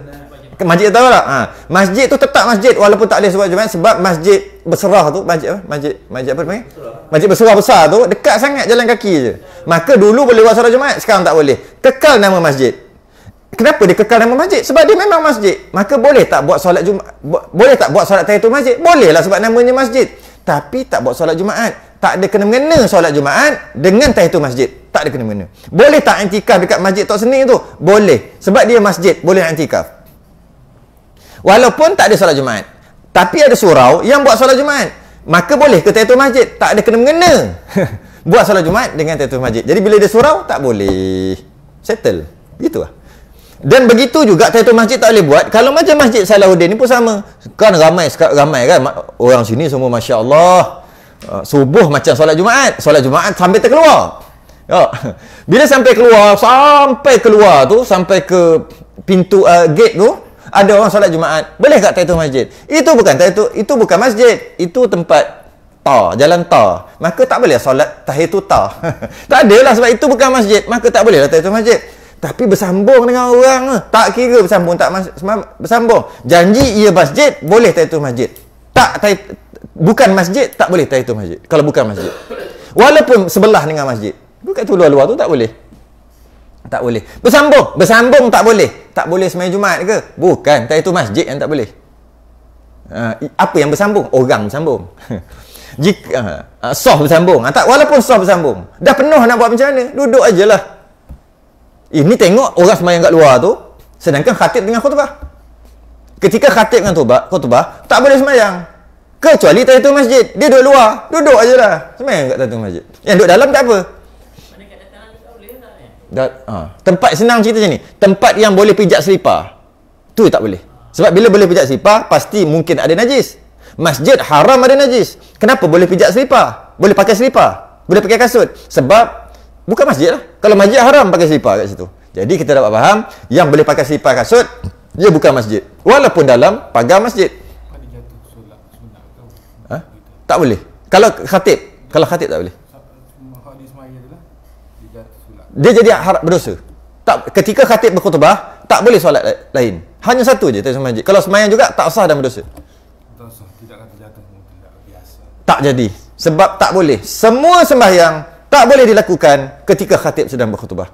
Masjid tahu tak? Masjid tu tetap masjid walaupun tak boleh solat Jumaat sebab masjid berserah tu, masjid apa? Masjid apa panggil? Masjid berserah besar tu dekat sangat jalan kaki je. Maka dulu boleh buat solat Jumaat, sekarang tak boleh. Kekal nama masjid. Kenapa dia kekal nama masjid? Sebab dia memang masjid. Maka boleh tak buat solat Jumaat? Boleh tak buat solat tahiyatul masjid? Boleh lah sebab namanya masjid. Tapi tak buat solat Jumaat. Tak ada kena-mengena solat Jumaat dengan tahiyatul masjid. Tak ada kena-mengena. Boleh tak i'tikaf dekat masjid Tok Seni tu? Boleh. Sebab dia masjid, boleh i'tikaf. Walaupun tak ada solat Jumaat. Tapi ada surau yang buat solat Jumaat. Maka boleh ke tahiyatul masjid? Tak ada kena-mengena. Buat solat Jumaat dengan tahiyatul masjid. Jadi bila dia surau, tak boleh. Settle. Begitulah. Dan begitu juga tahiyatul masjid tak boleh buat. Kalau macam Masjid Salahuddin ni pun sama. Kan ramai kan. Orang sini semua Masya Allah. Subuh macam solat Jumaat. Solat Jumaat sampai terkeluar. Bila sampai keluar tu, sampai ke pintu gate tu, ada orang solat Jumaat. Boleh tak tahiyatul masjid? Itu bukan masjid. Itu tempat jalan tar. Maka tak boleh solat tahiyatul tar. Tak adalah sebab itu bukan masjid. Maka tak boleh lah tahiyatul masjid. Tapi bersambung dengan orang, tak kira bersambung tak bersambung. Janji ia masjid, boleh tahiyatul masjid. Bukan masjid, tak boleh tahiyatul masjid. Kalau bukan masjid. Walaupun sebelah dengan masjid. Bukan tu luar-luar tu tak boleh. Tak boleh. Bersambung tak boleh. Tak boleh sembahyang Jumaat ke? Bukan, tahiyatul masjid yang tak boleh. Apa yang bersambung? Orang bersambung. Jika soh bersambung. Walaupun soh bersambung. Dah penuh nak buat macam mana? Duduk ajalah. Ini tengok orang sembahyang kat luar tu, sedangkan khatib dengan khutbah. Ketika khatib dengan khutbah, tak boleh sembahyang. Kecuali tahiyatul masjid. Dia duduk luar, duduk ajalah. Sembahyang kat tahiyatul masjid. Yang duduk dalam tak apa. Tempat senang cerita macam ni. Tempat yang boleh pijak selipar, tu tak boleh. Sebab bila boleh pijak selipar, pasti mungkin ada najis. Masjid haram ada najis. Kenapa boleh pijak selipar? Boleh pakai selipar? Boleh pakai kasut? Sebab bukan masjid lah. Kalau masjid haram pakai selipar kat situ. Jadi kita dapat faham, yang boleh pakai selipar kasut, dia bukan masjid. Walaupun dalam pagar masjid. Tak boleh. Kalau khatib tak boleh. Dia jadi berdosa. Ketika khatib berkhutbah, tak boleh solat lain. Hanya satu je tahiyatul masjid. Kalau sembahyang juga tak sah dan berdosa. Tak jadi. Sebab tak boleh. Semua sembahyang tak boleh dilakukan ketika khatib sedang berkhutbah.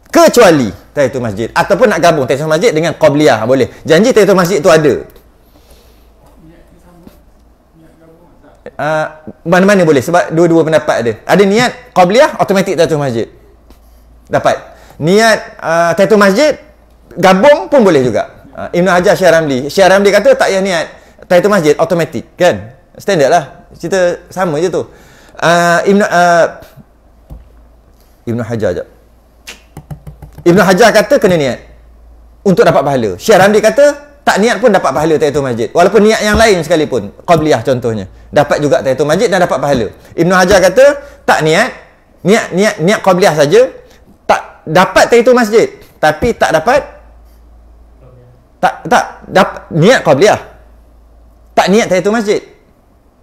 Kecuali tahiyatul masjid. Ataupun nak gabung tahiyatul masjid dengan qabliyah. Boleh. Janji tahiyatul masjid tu ada. Mana-mana boleh. Sebab dua-dua pendapat ada. Ada niat qabliyah, automatik tahiyatul masjid. Dapat. Niat tahiyatul masjid, gabung pun boleh juga. Ibn Hajar Syekh Ramli kata tak payah niat tahiyatul masjid, automatik. Kan? Standard lah. Cerita sama je tu. Ibn Hajar kata kena niat untuk dapat pahala. Syekh Ramli kata tak niat pun dapat pahala tahiyatul masjid. Walaupun niat yang lain sekalipun, qabliyah contohnya, dapat juga tahiyatul masjid dan dapat pahala. Ibn Hajar kata tak niat qabliyah saja, tak dapat tahiyatul masjid, tapi tak dapat niat qabliyah. Tak niat tahiyatul masjid.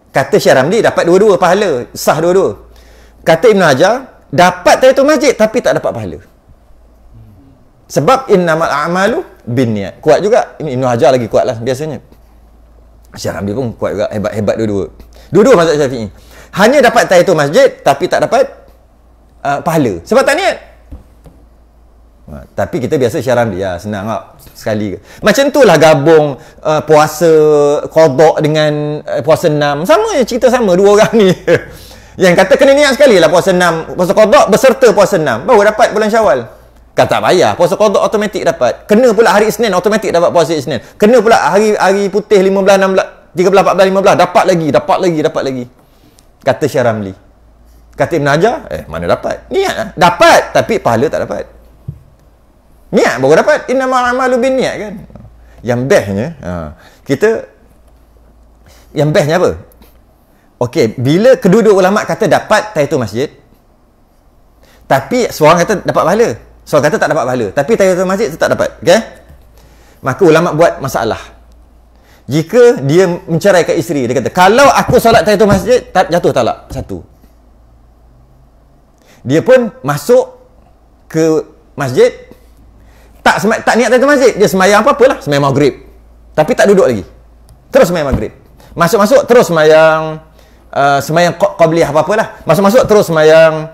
Kata Syekh Ramli dapat dua-dua pahala, sah dua-dua. Kata Ibn Hajar dapat tahiyatul masjid tapi tak dapat pahala. Sebab innamal a'malu binniyat. Kuat juga. Ibn Hajar lagi kuat lah biasanya. Syekh Ramli pun kuat juga. Hebat dua-dua. Dua-dua mazhab Syafi'i. Hanya dapat tahiyatul masjid tapi tak dapat pahala. Sebab tak niat. Tapi kita biasa Syekh Ramli senang tak? Sekali ke. Macam tu lah gabung puasa qada dengan puasa 6. Sama je, cerita sama dua orang ni. Yang kata kena niat sekali lah puasa 6, puasa qada beserta puasa 6 baru dapat bulan Syawal. Kata tak payah, puasa qada automatik dapat. Kena pula hari Isnin automatik dapat puasa Isnin. Kena pula hari putih 15, 16, 13, 14, 15 dapat lagi. Kata Syekh Ramli. Kata Ibn Hajar, mana dapat? Niat lah. Dapat tapi pahala tak dapat. Niat baru dapat. Innamal a'malu binniyat kan. Yang bestnya yang bestnya apa? Okey, bila kedua-dua ulama kata dapat tahiyatul masjid, tapi seorang kata dapat pahala, seorang kata tak dapat pahala, tapi tahiyatul masjid tetap dapat, okey? Maka ulama buat masalah. Jika dia menceraikan isteri, dia kata, kalau aku solat tahiyatul masjid, jatuh talak. Satu. Dia pun masuk ke masjid, Tak niat tahiyatul masjid, dia sembahyang apa-apalah, sembahyang maghrib. Tapi tak duduk lagi. Terus sembahyang maghrib. Masuk-masuk terus sembahyang sembahyang qabliyah apa-apalah. Masuk-masuk terus sembahyang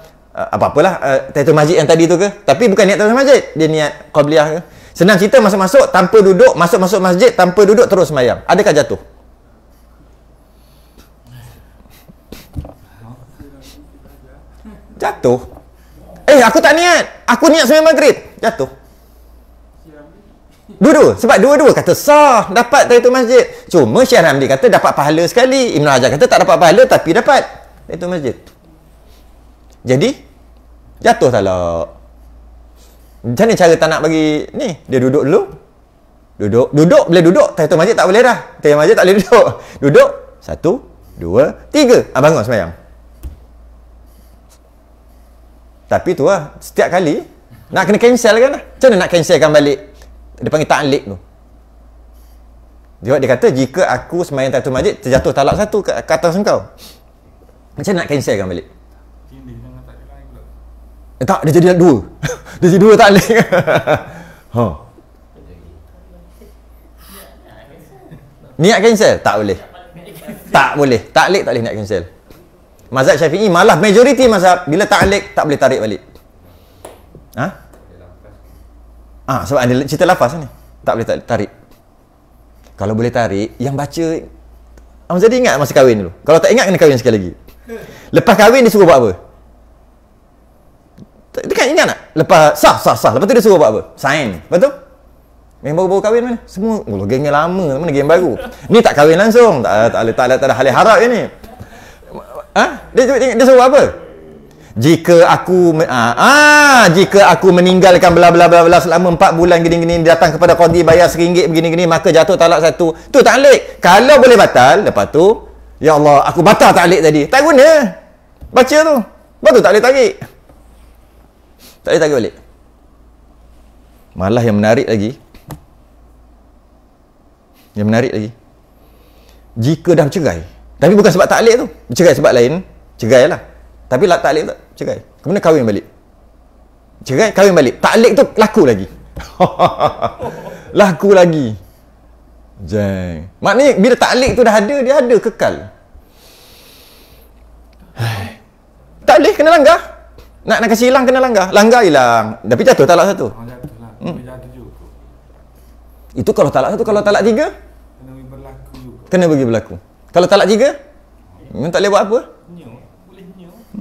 tahiyatul masjid yang tadi tu ke? Tapi bukan niat tahiyatul masjid, dia niat qabliyah ke? Senang cerita, masuk-masuk tanpa duduk, masuk-masuk masjid tanpa duduk terus sembahyang. Adakah jatuh? Jatuh. Aku tak niat. Aku niat sembahyang maghrib. Jatuh. Dua-dua. Sebab dua-dua kata sah, dapat tahiyatul masjid. Cuma Syekh Ramli kata dapat pahala sekali. Ibn Hajar kata tak dapat pahala tapi dapat tahiyatul masjid. Jadi jatuh talak. Macam mana cara tak nak bagi ni? Dia duduk dulu. Duduk boleh duduk. Tahiyatul masjid tak boleh dah. Tahiyatul masjid tak boleh duduk. Duduk. 1, 2, 3. Bangun sembahyang. Tapi tu lah, setiap kali nak kena cancel kan lah. Macam mana nak cancelkan balik? Dia panggil ta'liq tu. Dia kata, jika aku sembahyang tahiyatul masjid, terjatuh talak satu ke atas engkau. Macam mana nak cancelkan balik? Tak, dia jadi dua. Dia jadi dua ta'liq. Niat cancel? Tak boleh. Tak boleh. Ta'liq tak boleh niat cancel. Mazhab Syafi'i malah majoriti mazhab bila ta'liq tak boleh tarik balik. Sebab ada cerita lafaz ni. Tak boleh tarik. Kalau boleh tarik, yang baca Abang Zadi ingat masa kahwin dulu. Kalau tak ingat kena kahwin sekali lagi. Lepas kahwin dia suruh buat apa? Dia kan ingat tak? Lepas sah. Lepas tu dia suruh buat apa? Sign. Betul? Yang baru-baru kahwin mana? Semua geng lama, mana geng baru. Ni tak kahwin langsung. Tak ada halal harap je ni. Dia suruh apa? Jika aku meninggalkan bla bla bla selama 4 bulan gini-gini, datang kepada qadi bayar RM1 begini-gini, maka jatuh talak satu. Tu ta'liq. Kalau boleh batal, lepas tu ya Allah, aku batal ta'liq tadi. Tak guna. Baca tu. Lepas tu tak boleh tarik. Tak boleh tarik balik. Malah yang menarik lagi. Jika dah bercerai, tapi bukan sebab ta'liq tu. Bercerai sebab lain, cerai lah. Tapi ta'liq tak cerai. Kemudian kahwin balik. Cerai, kahwin balik. Ta'liq tu laku lagi. Laku lagi. Jeng. Maknanya bila ta'liq tu dah ada, dia ada kekal. Ta'liq kena langgar. Nak kasi hilang kena langgar. Langgar hilang. Tapi jatuh talak satu. Itu kalau talak satu. Kalau talak 3 kena bagi berlaku. Kalau talak 3 memang tak boleh buat apa.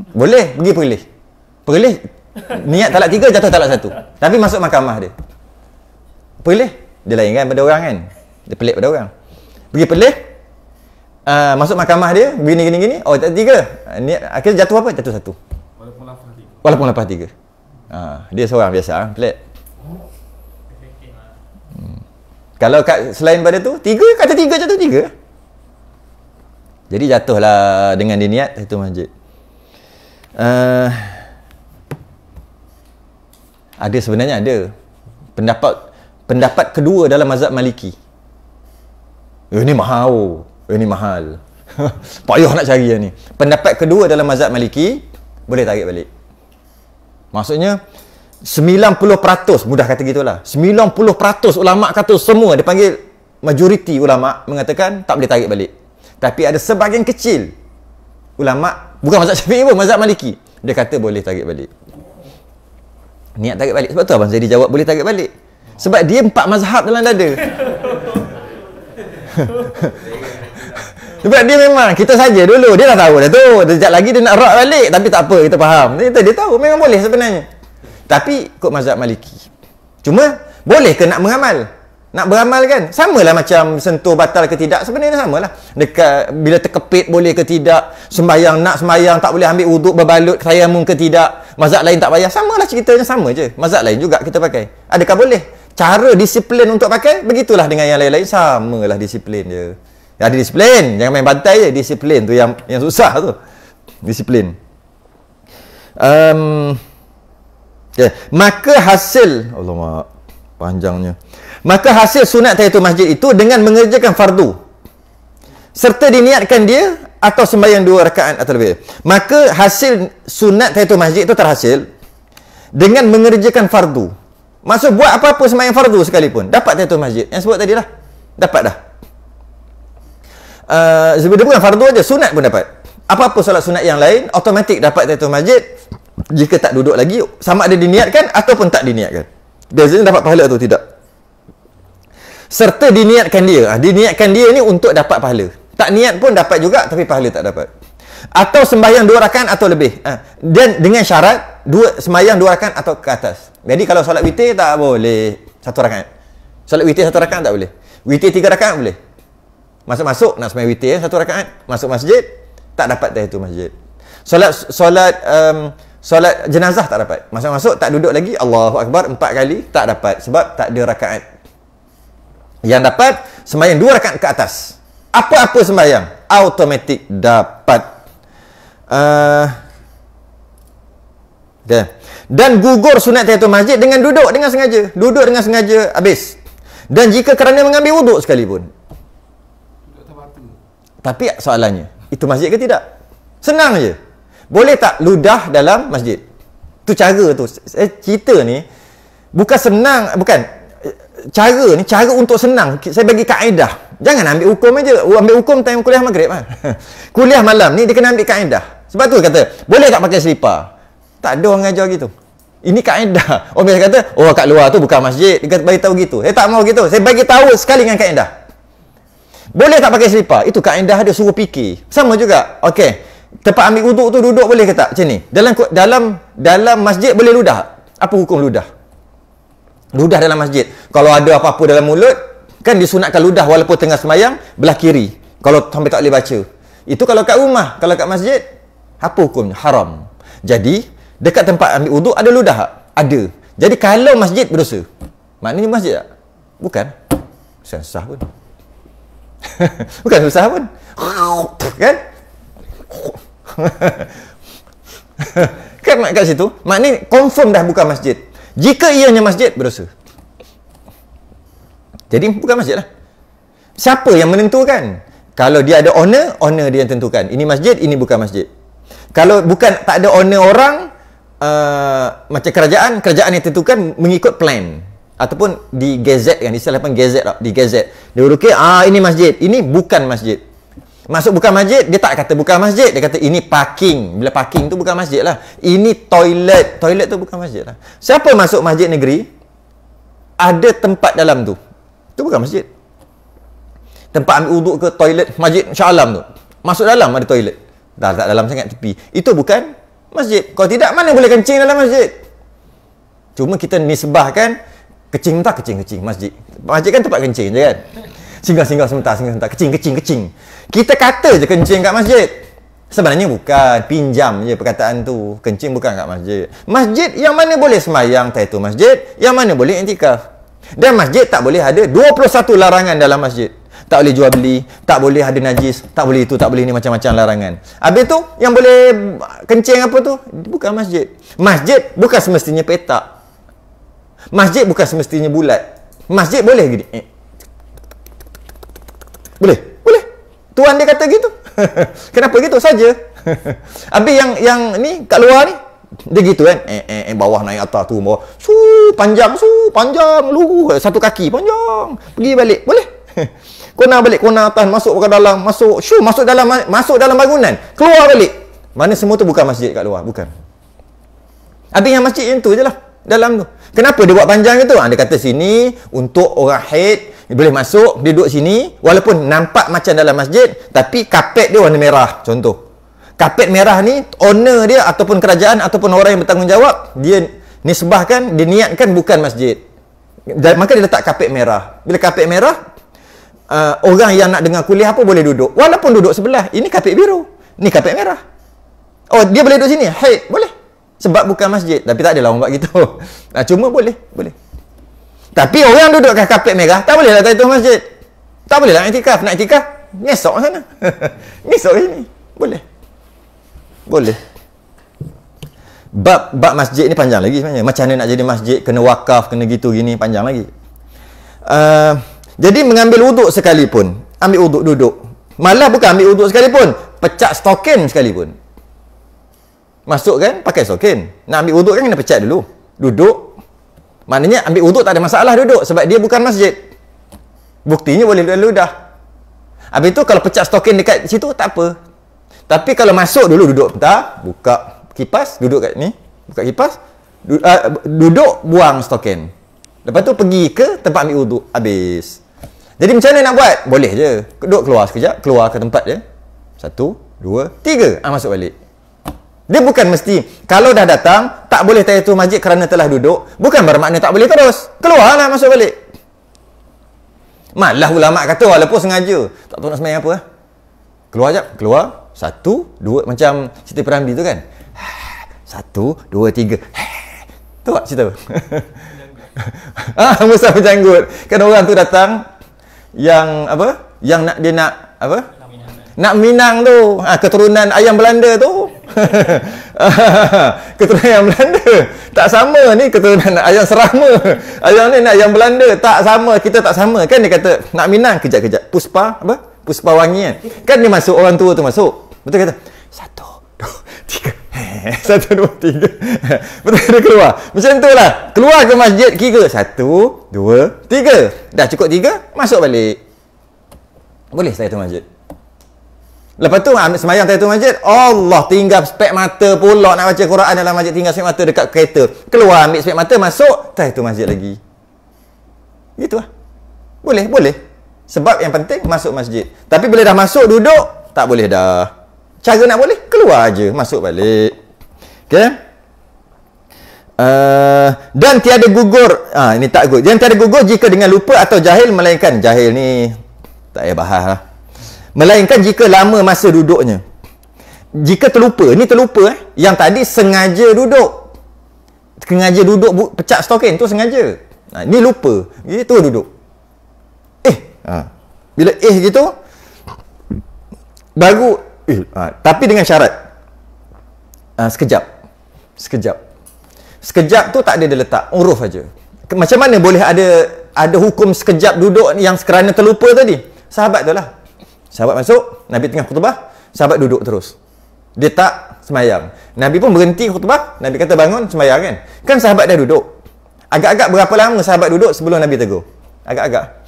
Boleh pergi perlih. Niat talak 3 jatuh talak 1. Tapi masuk mahkamah dia. Perlih dia lain kan pada orang kan. Dia pelik pada orang. Pergi perlih, masuk mahkamah dia gini. Oh tak 3. Niat akhirnya jatuh apa? Jatuh 1. Walaupun lepas 3. Dia seorang biasa pelik. Kalau selain pada tu 3, kata 3 jatuh 3. Jadi jatuhlah dengan dia niat itu masjid. Sebenarnya ada pendapat kedua dalam mazhab Maliki. Ini mahal. Payah nak cari yang ni. Pendapat kedua dalam mazhab Maliki boleh tarik balik. Maksudnya 90%, mudah kata gitulah. 90% ulama kata semua, dia panggil majoriti ulama mengatakan tak boleh tarik balik. Tapi ada sebahagian kecil ulama, bukan mazhab Syafi'i pun, mazhab Maliki, dia kata boleh tarik balik. Niat tarik balik. Sebab tu Abang Zaidi jawab boleh tarik balik. Sebab dia 4 mazhab dalam dada. Sebab dia memang, kita saja dulu, dia dah tahu dah tu. Sekejap lagi dia nak rak balik, tapi tak apa, kita faham. Dia tahu memang boleh sebenarnya. Tapi ikut mazhab Maliki. Cuma boleh ke nak mengamal? Nak beramal kan? Samalah macam sentuh batal ke tidak. Sebenarnya samalah. Dekat bila terkepit boleh ke tidak. Nak sembahyang tak boleh ambil wuduk berbalut tayamum ke tidak. Mazhab lain tak payah. Samalah ceritanya, sama je. Mazhab lain juga kita pakai. Adakah boleh? Cara disiplin untuk pakai begitulah dengan yang lain-lain. Samalah disiplin je. Ada disiplin. Jangan main bantai je. Disiplin tu yang susah tu. Disiplin. Maka hasil Allah panjangnya. Maka hasil sunat tahiyatul masjid itu dengan mengerjakan fardu serta diniatkan dia atau sembahyang 2 rakaat atau lebih. Maka hasil sunat tahiyatul masjid itu terhasil dengan mengerjakan fardu Maksud buat apa-apa sembahyang fardu sekalipun, dapat tahiyatul masjid. Yang sebut tadi lah. Dapat dah. Dia bukan fardu aja, sunat pun dapat. Apa-apa solat sunat yang lain, automatik dapat tahiyatul masjid. Jika tak duduk lagi, sama ada diniatkan ataupun tak diniatkan. Biasanya dapat pahala atau tidak. Serta diniatkan dia. Diniatkan dia ni untuk dapat pahala. Tak niat pun dapat juga, tapi pahala tak dapat. Atau sembahyang 2 rakaat atau lebih. Dan dengan syarat sembahyang 2 rakaat atau ke atas. Jadi kalau solat witir tak boleh 1 rakaat. Solat witir 1 rakaat tak boleh. Witir 3 rakaat boleh. Masuk-masuk nak sembahyang witir 1 rakaat, masuk masjid tak dapat tahiyatul masjid. Solat jenazah tak dapat. Masuk-masuk tak duduk lagi, Allahu Akbar 4 kali tak dapat sebab tak ada rakaat. Yang dapat sembahyang 2 rakaat ke atas. Apa-apa sembahyang automatik dapat. Okay. Dan gugur sunat tahiyatul masjid dengan duduk dengan sengaja. Duduk dengan sengaja habis. Dan jika kerana mengambil wuduk sekalipun. Tapi soalannya, itu masjid ke tidak? Senang je. Boleh tak ludah dalam masjid? Tu cara tu. Cerita ni bukan senang, bukan. Cara ni cara untuk senang. Saya bagi kaedah. Jangan ambil hukum aja. Ambil hukum time kuliah maghrib kan. Kuliah malam ni dia kena ambil kaedah. Sebab tu kata, boleh tak pakai selipar? Tak ada orang ajar gitu. Ini kaedah. Orang biasa kata, oh kat luar tu bukan masjid. Dia kata bagi tahu gitu. Saya tak mau gitu. Saya bagi tahu sekali dengan kaedah. Boleh tak pakai selipar? Itu kaedah dia suruh fikir. Sama juga. Okey. Tempat ambil wuduk tu duduk boleh ke tak? Macam ni. Dalam masjid boleh ludah. Apa hukum ludah? Ludah dalam masjid. Kalau ada apa-apa dalam mulut, kan disunatkan ludah walaupun tengah sembahyang belah kiri. Kalau sampai tak boleh baca. Itu kalau kat rumah. Kalau kat masjid, apa hukumnya? Haram. Jadi, dekat tempat ambil wuduk ada ludah tak? Ada. Jadi kalau masjid berdosa. Maknanya masjid tak? Bukan. Susah pun. Bukan susah pun. Kan? Kan kat situ, maknanya confirm dah bukan masjid. Jika ianya masjid, berdosa. Jadi bukan masjid lah. Siapa yang menentukan? Kalau dia ada owner dia yang tentukan. Ini masjid, ini bukan masjid. Kalau bukan tak ada owner orang, macam kerajaan yang tentukan mengikut plan. Ataupun di gazette kan, istilahnya gazette tak? Di gazette. Dia urukir, ini masjid, ini bukan masjid. Masuk bukan masjid, dia tak kata bukan masjid. Dia kata ini parking. Bila parking tu bukan masjid lah. Ini toilet. Toilet tu bukan masjid lah. Siapa masuk masjid negeri, ada tempat dalam tu. Tu bukan masjid. Tempat ambil uduk ke toilet, masjid Shah Alam tu. Masuk dalam ada toilet. Dah tak dalam sangat tepi. Itu bukan masjid. Kalau tidak, mana boleh kencing dalam masjid? Cuma kita nisbahkan kecing masjid. Masjid kan tempat kencing je kan. Singgah sebentar, kecing. Kita kata je kencing kat masjid. Sebenarnya bukan, pinjam je perkataan tu. Kencing bukan kat masjid. Masjid yang mana boleh sembahyang tahiyatul masjid, yang mana boleh iktikaf. Dan masjid tak boleh ada 21 larangan dalam masjid. Tak boleh jual beli, tak boleh ada najis, tak boleh itu, tak boleh ni, macam-macam larangan. Habis tu, yang boleh kencing apa tu? Bukan masjid. Masjid bukan semestinya petak. Masjid bukan semestinya bulat. Masjid boleh gini. Boleh. Tuan dia kata gitu. Kenapa gitu saja? Habis yang ni kat luar ni dia gitu kan. Bawah naik atas tu bawah. Panjang, lu satu kaki panjang. Pergi balik. Boleh. Kona balik, kona atas, masuk ke dalam, masuk dalam bangunan. Keluar balik. Mana semua tu bukan masjid kat luar, bukan. Habis yang masjid yang tu je lah dalam tu. Kenapa dia buat panjang itu? Dia kata sini untuk orang haid boleh masuk, dia duduk sini walaupun nampak macam dalam masjid, tapi kapet dia warna merah. Contoh, kapet merah ni owner dia ataupun kerajaan ataupun orang yang bertanggungjawab, dia nisbahkan, dia niatkan bukan masjid. Maka dia letak kapet merah. Bila kapet merah, orang yang nak dengar kuliah apa boleh duduk walaupun duduk sebelah. Ini kapet biru, ni kapet merah. Oh, dia boleh duduk sini, haid boleh sebab bukan masjid. Tapi tak adalah orang buat gitu. Cuma boleh. Tapi orang duduk kat kapet merah, tak boleh lah tahiyatul masjid. Tak boleh lah iktikaf. Nak iktikaf, ngesok sana. Ngesok sini. Boleh. Bab masjid ni panjang lagi sebenarnya. Macam mana nak jadi masjid, kena wakaf, kena gitu gini, panjang lagi. Jadi mengambil wuduk sekalipun, ambil wuduk duduk. Malah bukan ambil wuduk sekalipun, pecah stokin sekalipun. Masuk kan, pakai stokin. Nak ambil wuduk kan kena pecah dulu. Duduk. Maknanya ambil wuduk tak ada masalah duduk sebab dia bukan masjid. Buktinya boleh ludah. Habis tu kalau pecah stokin dekat situ tak apa. Tapi kalau masuk dulu duduk bentar, buka kipas, duduk kat ni, buka kipas, duduk buang stokin. Lepas tu pergi ke tempat ambil wuduk, habis. Jadi macam mana nak buat? Boleh je. Duduk keluar sekejap, keluar ke tempat dia. 1, 2, 3, masuk balik. Dia bukan mesti kalau dah datang tak boleh tahiyatul masjid kerana telah duduk, bukan bermakna tak boleh terus. Keluarlah masuk balik. Malah ulama kata walaupun sengaja, tak tahu nak sembahyang apa. Keluar jap, keluar. 1, 2 macam Siti Piramli tu kan. 1, 2, 3. Tu tak cerita. Musa berjanggut. Kan orang tu datang yang apa? Yang nak dia nak apa? Nak Minang tu. Keturunan ayam Belanda tu. Keturunan ayam Belanda. Tak sama ni keturunan ayam Serama. Ayam ni nak ayam Belanda. Tak sama. Kita tak sama. Kan dia kata nak Minang. Kejap-kejap. Puspa apa? Puspa wangi kan. Kan dia masuk. Orang tua tu masuk. Betul kata 1, 2, 3. 1, 2, 3. Betul dia keluar. Macam tu lah. Keluar ke masjid kira 1, 2, 3. Dah cukup 3, masuk balik. Boleh tahiyatul masjid. Lepas tu ambil semayang tahiyatul masjid, Allah tinggal spek mata pula nak baca Quran dalam masjid, tinggal spek mata dekat kereta. Keluar ambil spek mata, masuk tahiyatul masjid lagi. Gitu lah. Boleh, boleh. Sebab yang penting masuk masjid. Tapi bila dah masuk duduk, tak boleh dah. Cara nak boleh, keluar aja, masuk balik. Okey. Dan tiada gugur. Ini tak gugur. Dan tiada gugur jika dengan lupa atau jahil, melainkan jahil ni tak payah bahas lah. Melainkan jika lama masa duduknya. Jika terlupa, ni terlupa yang tadi sengaja duduk. Sengaja duduk pecah stokin tu sengaja. Ni lupa. Gitu duduk. Bila gitu baru tapi dengan syarat sekejap tu tak ada dia letak uruf aja. Macam mana boleh ada hukum sekejap duduk yang kerana terlupa tadi? Sahabat tu lah. Sahabat masuk, Nabi tengah khutbah, sahabat duduk terus. Dia tak semayang. Nabi pun berhenti khutbah, Nabi kata bangun semayang kan. Kan sahabat dah duduk. Agak-agak berapa lama sahabat duduk sebelum Nabi tegur? Agak-agak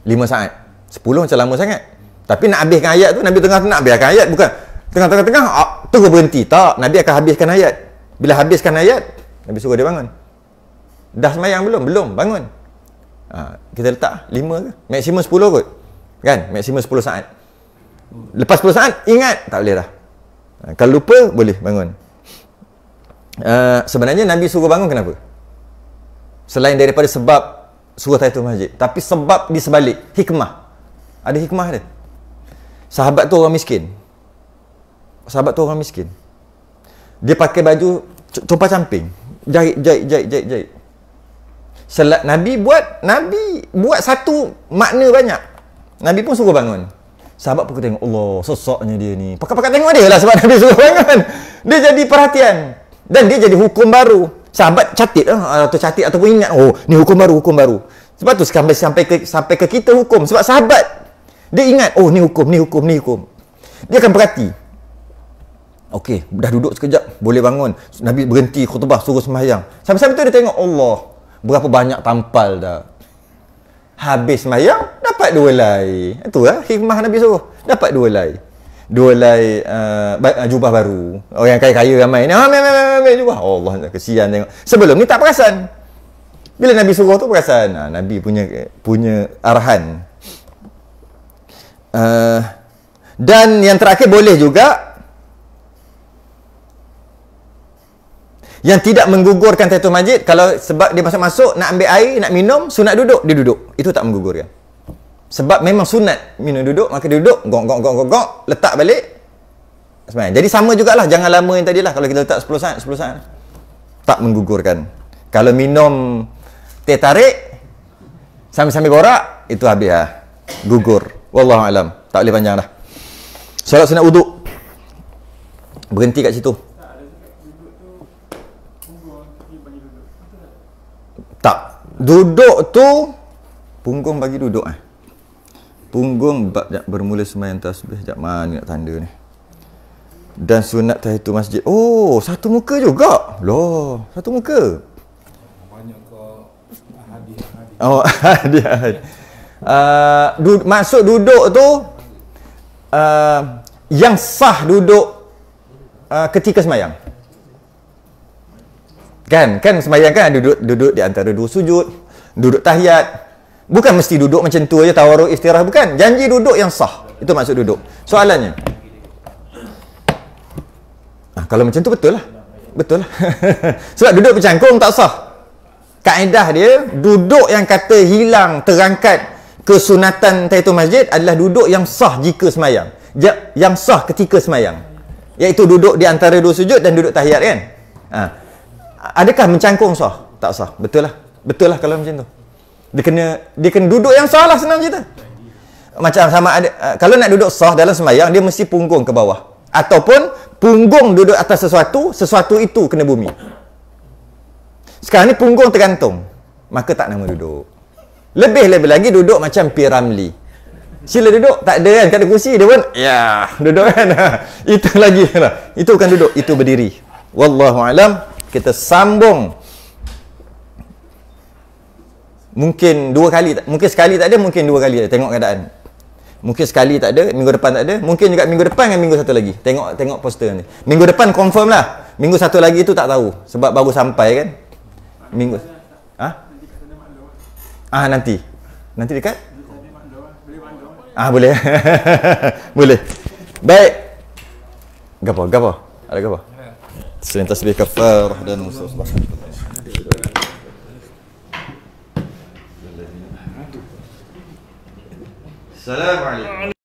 5 saat. 10 macam lama sangat. Tapi nak habiskan ayat tu, Nabi tengah nak habiskan ayat, bukan tengah-tengah terus berhenti. Tak, Nabi akan habiskan ayat. Bila habiskan ayat, Nabi suruh dia bangun. Dah semayang belum? Belum, bangun. Kita letak 5 ke? Maksimum 10 kot. Kan? Maksimum 10 saat. Lepas 10 saat, ingat, tak boleh dah. Kalau lupa, boleh bangun. Sebenarnya Nabi suruh bangun kenapa? Selain daripada sebab suruh tahiyatul masjid, tapi sebab di sebalik, hikmah. Ada hikmah dia. Sahabat tu orang miskin. Dia pakai baju tumpah camping. Jahit. Nabi buat satu makna banyak. Nabi pun suruh bangun. Sahabat pun tengok, Allah, sosoknya dia ni. Pakat-pakat tengok dia lah sebab Nabi suruh bangun. Dia jadi perhatian. Dan dia jadi hukum baru. Sahabat catat ataupun ingat, oh, ni hukum baru. Sebab tu sampai ke kita hukum. Sebab sahabat dia ingat, oh, ni hukum. Dia akan perhati. Okey, dah duduk sekejap, boleh bangun. Nabi berhenti khutbah, suruh sembahyang. Sampai-sampai tu dia tengok, Allah, berapa banyak tampal dah. Habis sembahyang, dapat 2 helai. Itulah hikmah Nabi suruh. Dapat 2 helai. 2 helai jubah baru. Orang yang kaya-kaya ramai ni, ambil jubah. Allah, kesian tengok. Sebelum ni tak perasan. Bila Nabi suruh tu perasan. Nabi punya arahan. Dan yang terakhir boleh juga yang tidak menggugurkan tahiyatul masjid. Kalau sebab dia masuk nak ambil air, nak minum, sunat duduk, dia duduk. Itu tak menggugurkan. Sebab memang sunat minum duduk, maka dia duduk, gok, letak balik. Sebenarnya. Jadi sama jugalah, jangan lama yang tadilah. Kalau kita letak 10 saat tak menggugurkan. Kalau minum teh tarik sambil-sambil borak, itu habis lah. Gugur. Wallahu alam. Tak boleh panjang dah. Solat sunat wuduk. Berhenti kat situ. Tak. Duduk tu punggung bagi duduk Punggung bermula sembahyang tasbih. Sekejap, mana nak tanda ni. Dan sunat tahiyatul masjid. Oh, satu muka juga. Loh, satu muka. Oh, dia. Maksud duduk tu yang sah duduk ketika semayang. Kan semayang kan duduk di antara dua sujud, duduk tahiyat. Bukan mesti duduk macam tu aja tawarruk istirahat, bukan. Janji duduk yang sah. Itu maksud duduk. Soalannya, kalau macam tu betul lah. Betul lah. Sebab duduk bercangkung tak sah. Kaedah dia, duduk yang kata hilang, terangkat kesunatan tahiyatul masjid adalah duduk yang sah jika semayang. Yang sah ketika semayang. Iaitu duduk di antara dua sujud dan duduk tahiyat kan. Adakah mencangkung sah? Tak sah. Betul lah. Betul lah kalau macam tu. Dia kena duduk yang sah lah, senang cerita. Macam sama ada, kalau nak duduk sah dalam semayang, dia mesti punggung ke bawah. Ataupun punggung duduk atas sesuatu itu kena bumi. Sekarang ni punggung tergantung. Maka tak nama duduk. Lebih lagi duduk macam Piramli. Sila duduk, tak ada kan, kat kursi dia pun, ya, duduk kan. Itu lagi lah. Itu bukan duduk, itu berdiri. Wallahualam. Kita sambung. Mungkin dua kali, mungkin sekali tak ada, mungkin dua kali ada. Tengok keadaan. Mungkin sekali tak ada, minggu depan tak ada. Mungkin juga minggu depan dengan minggu satu lagi. Tengok poster ni. Minggu depan confirm lah. Minggu satu lagi tu tak tahu. Sebab baru sampai kan. Minggu. Nanti. Nanti dekat? Boleh. Boleh. Baik. Gapo? Ada gapo? Selain tasbih kafarah dan subhanallah. Assalamualaikum.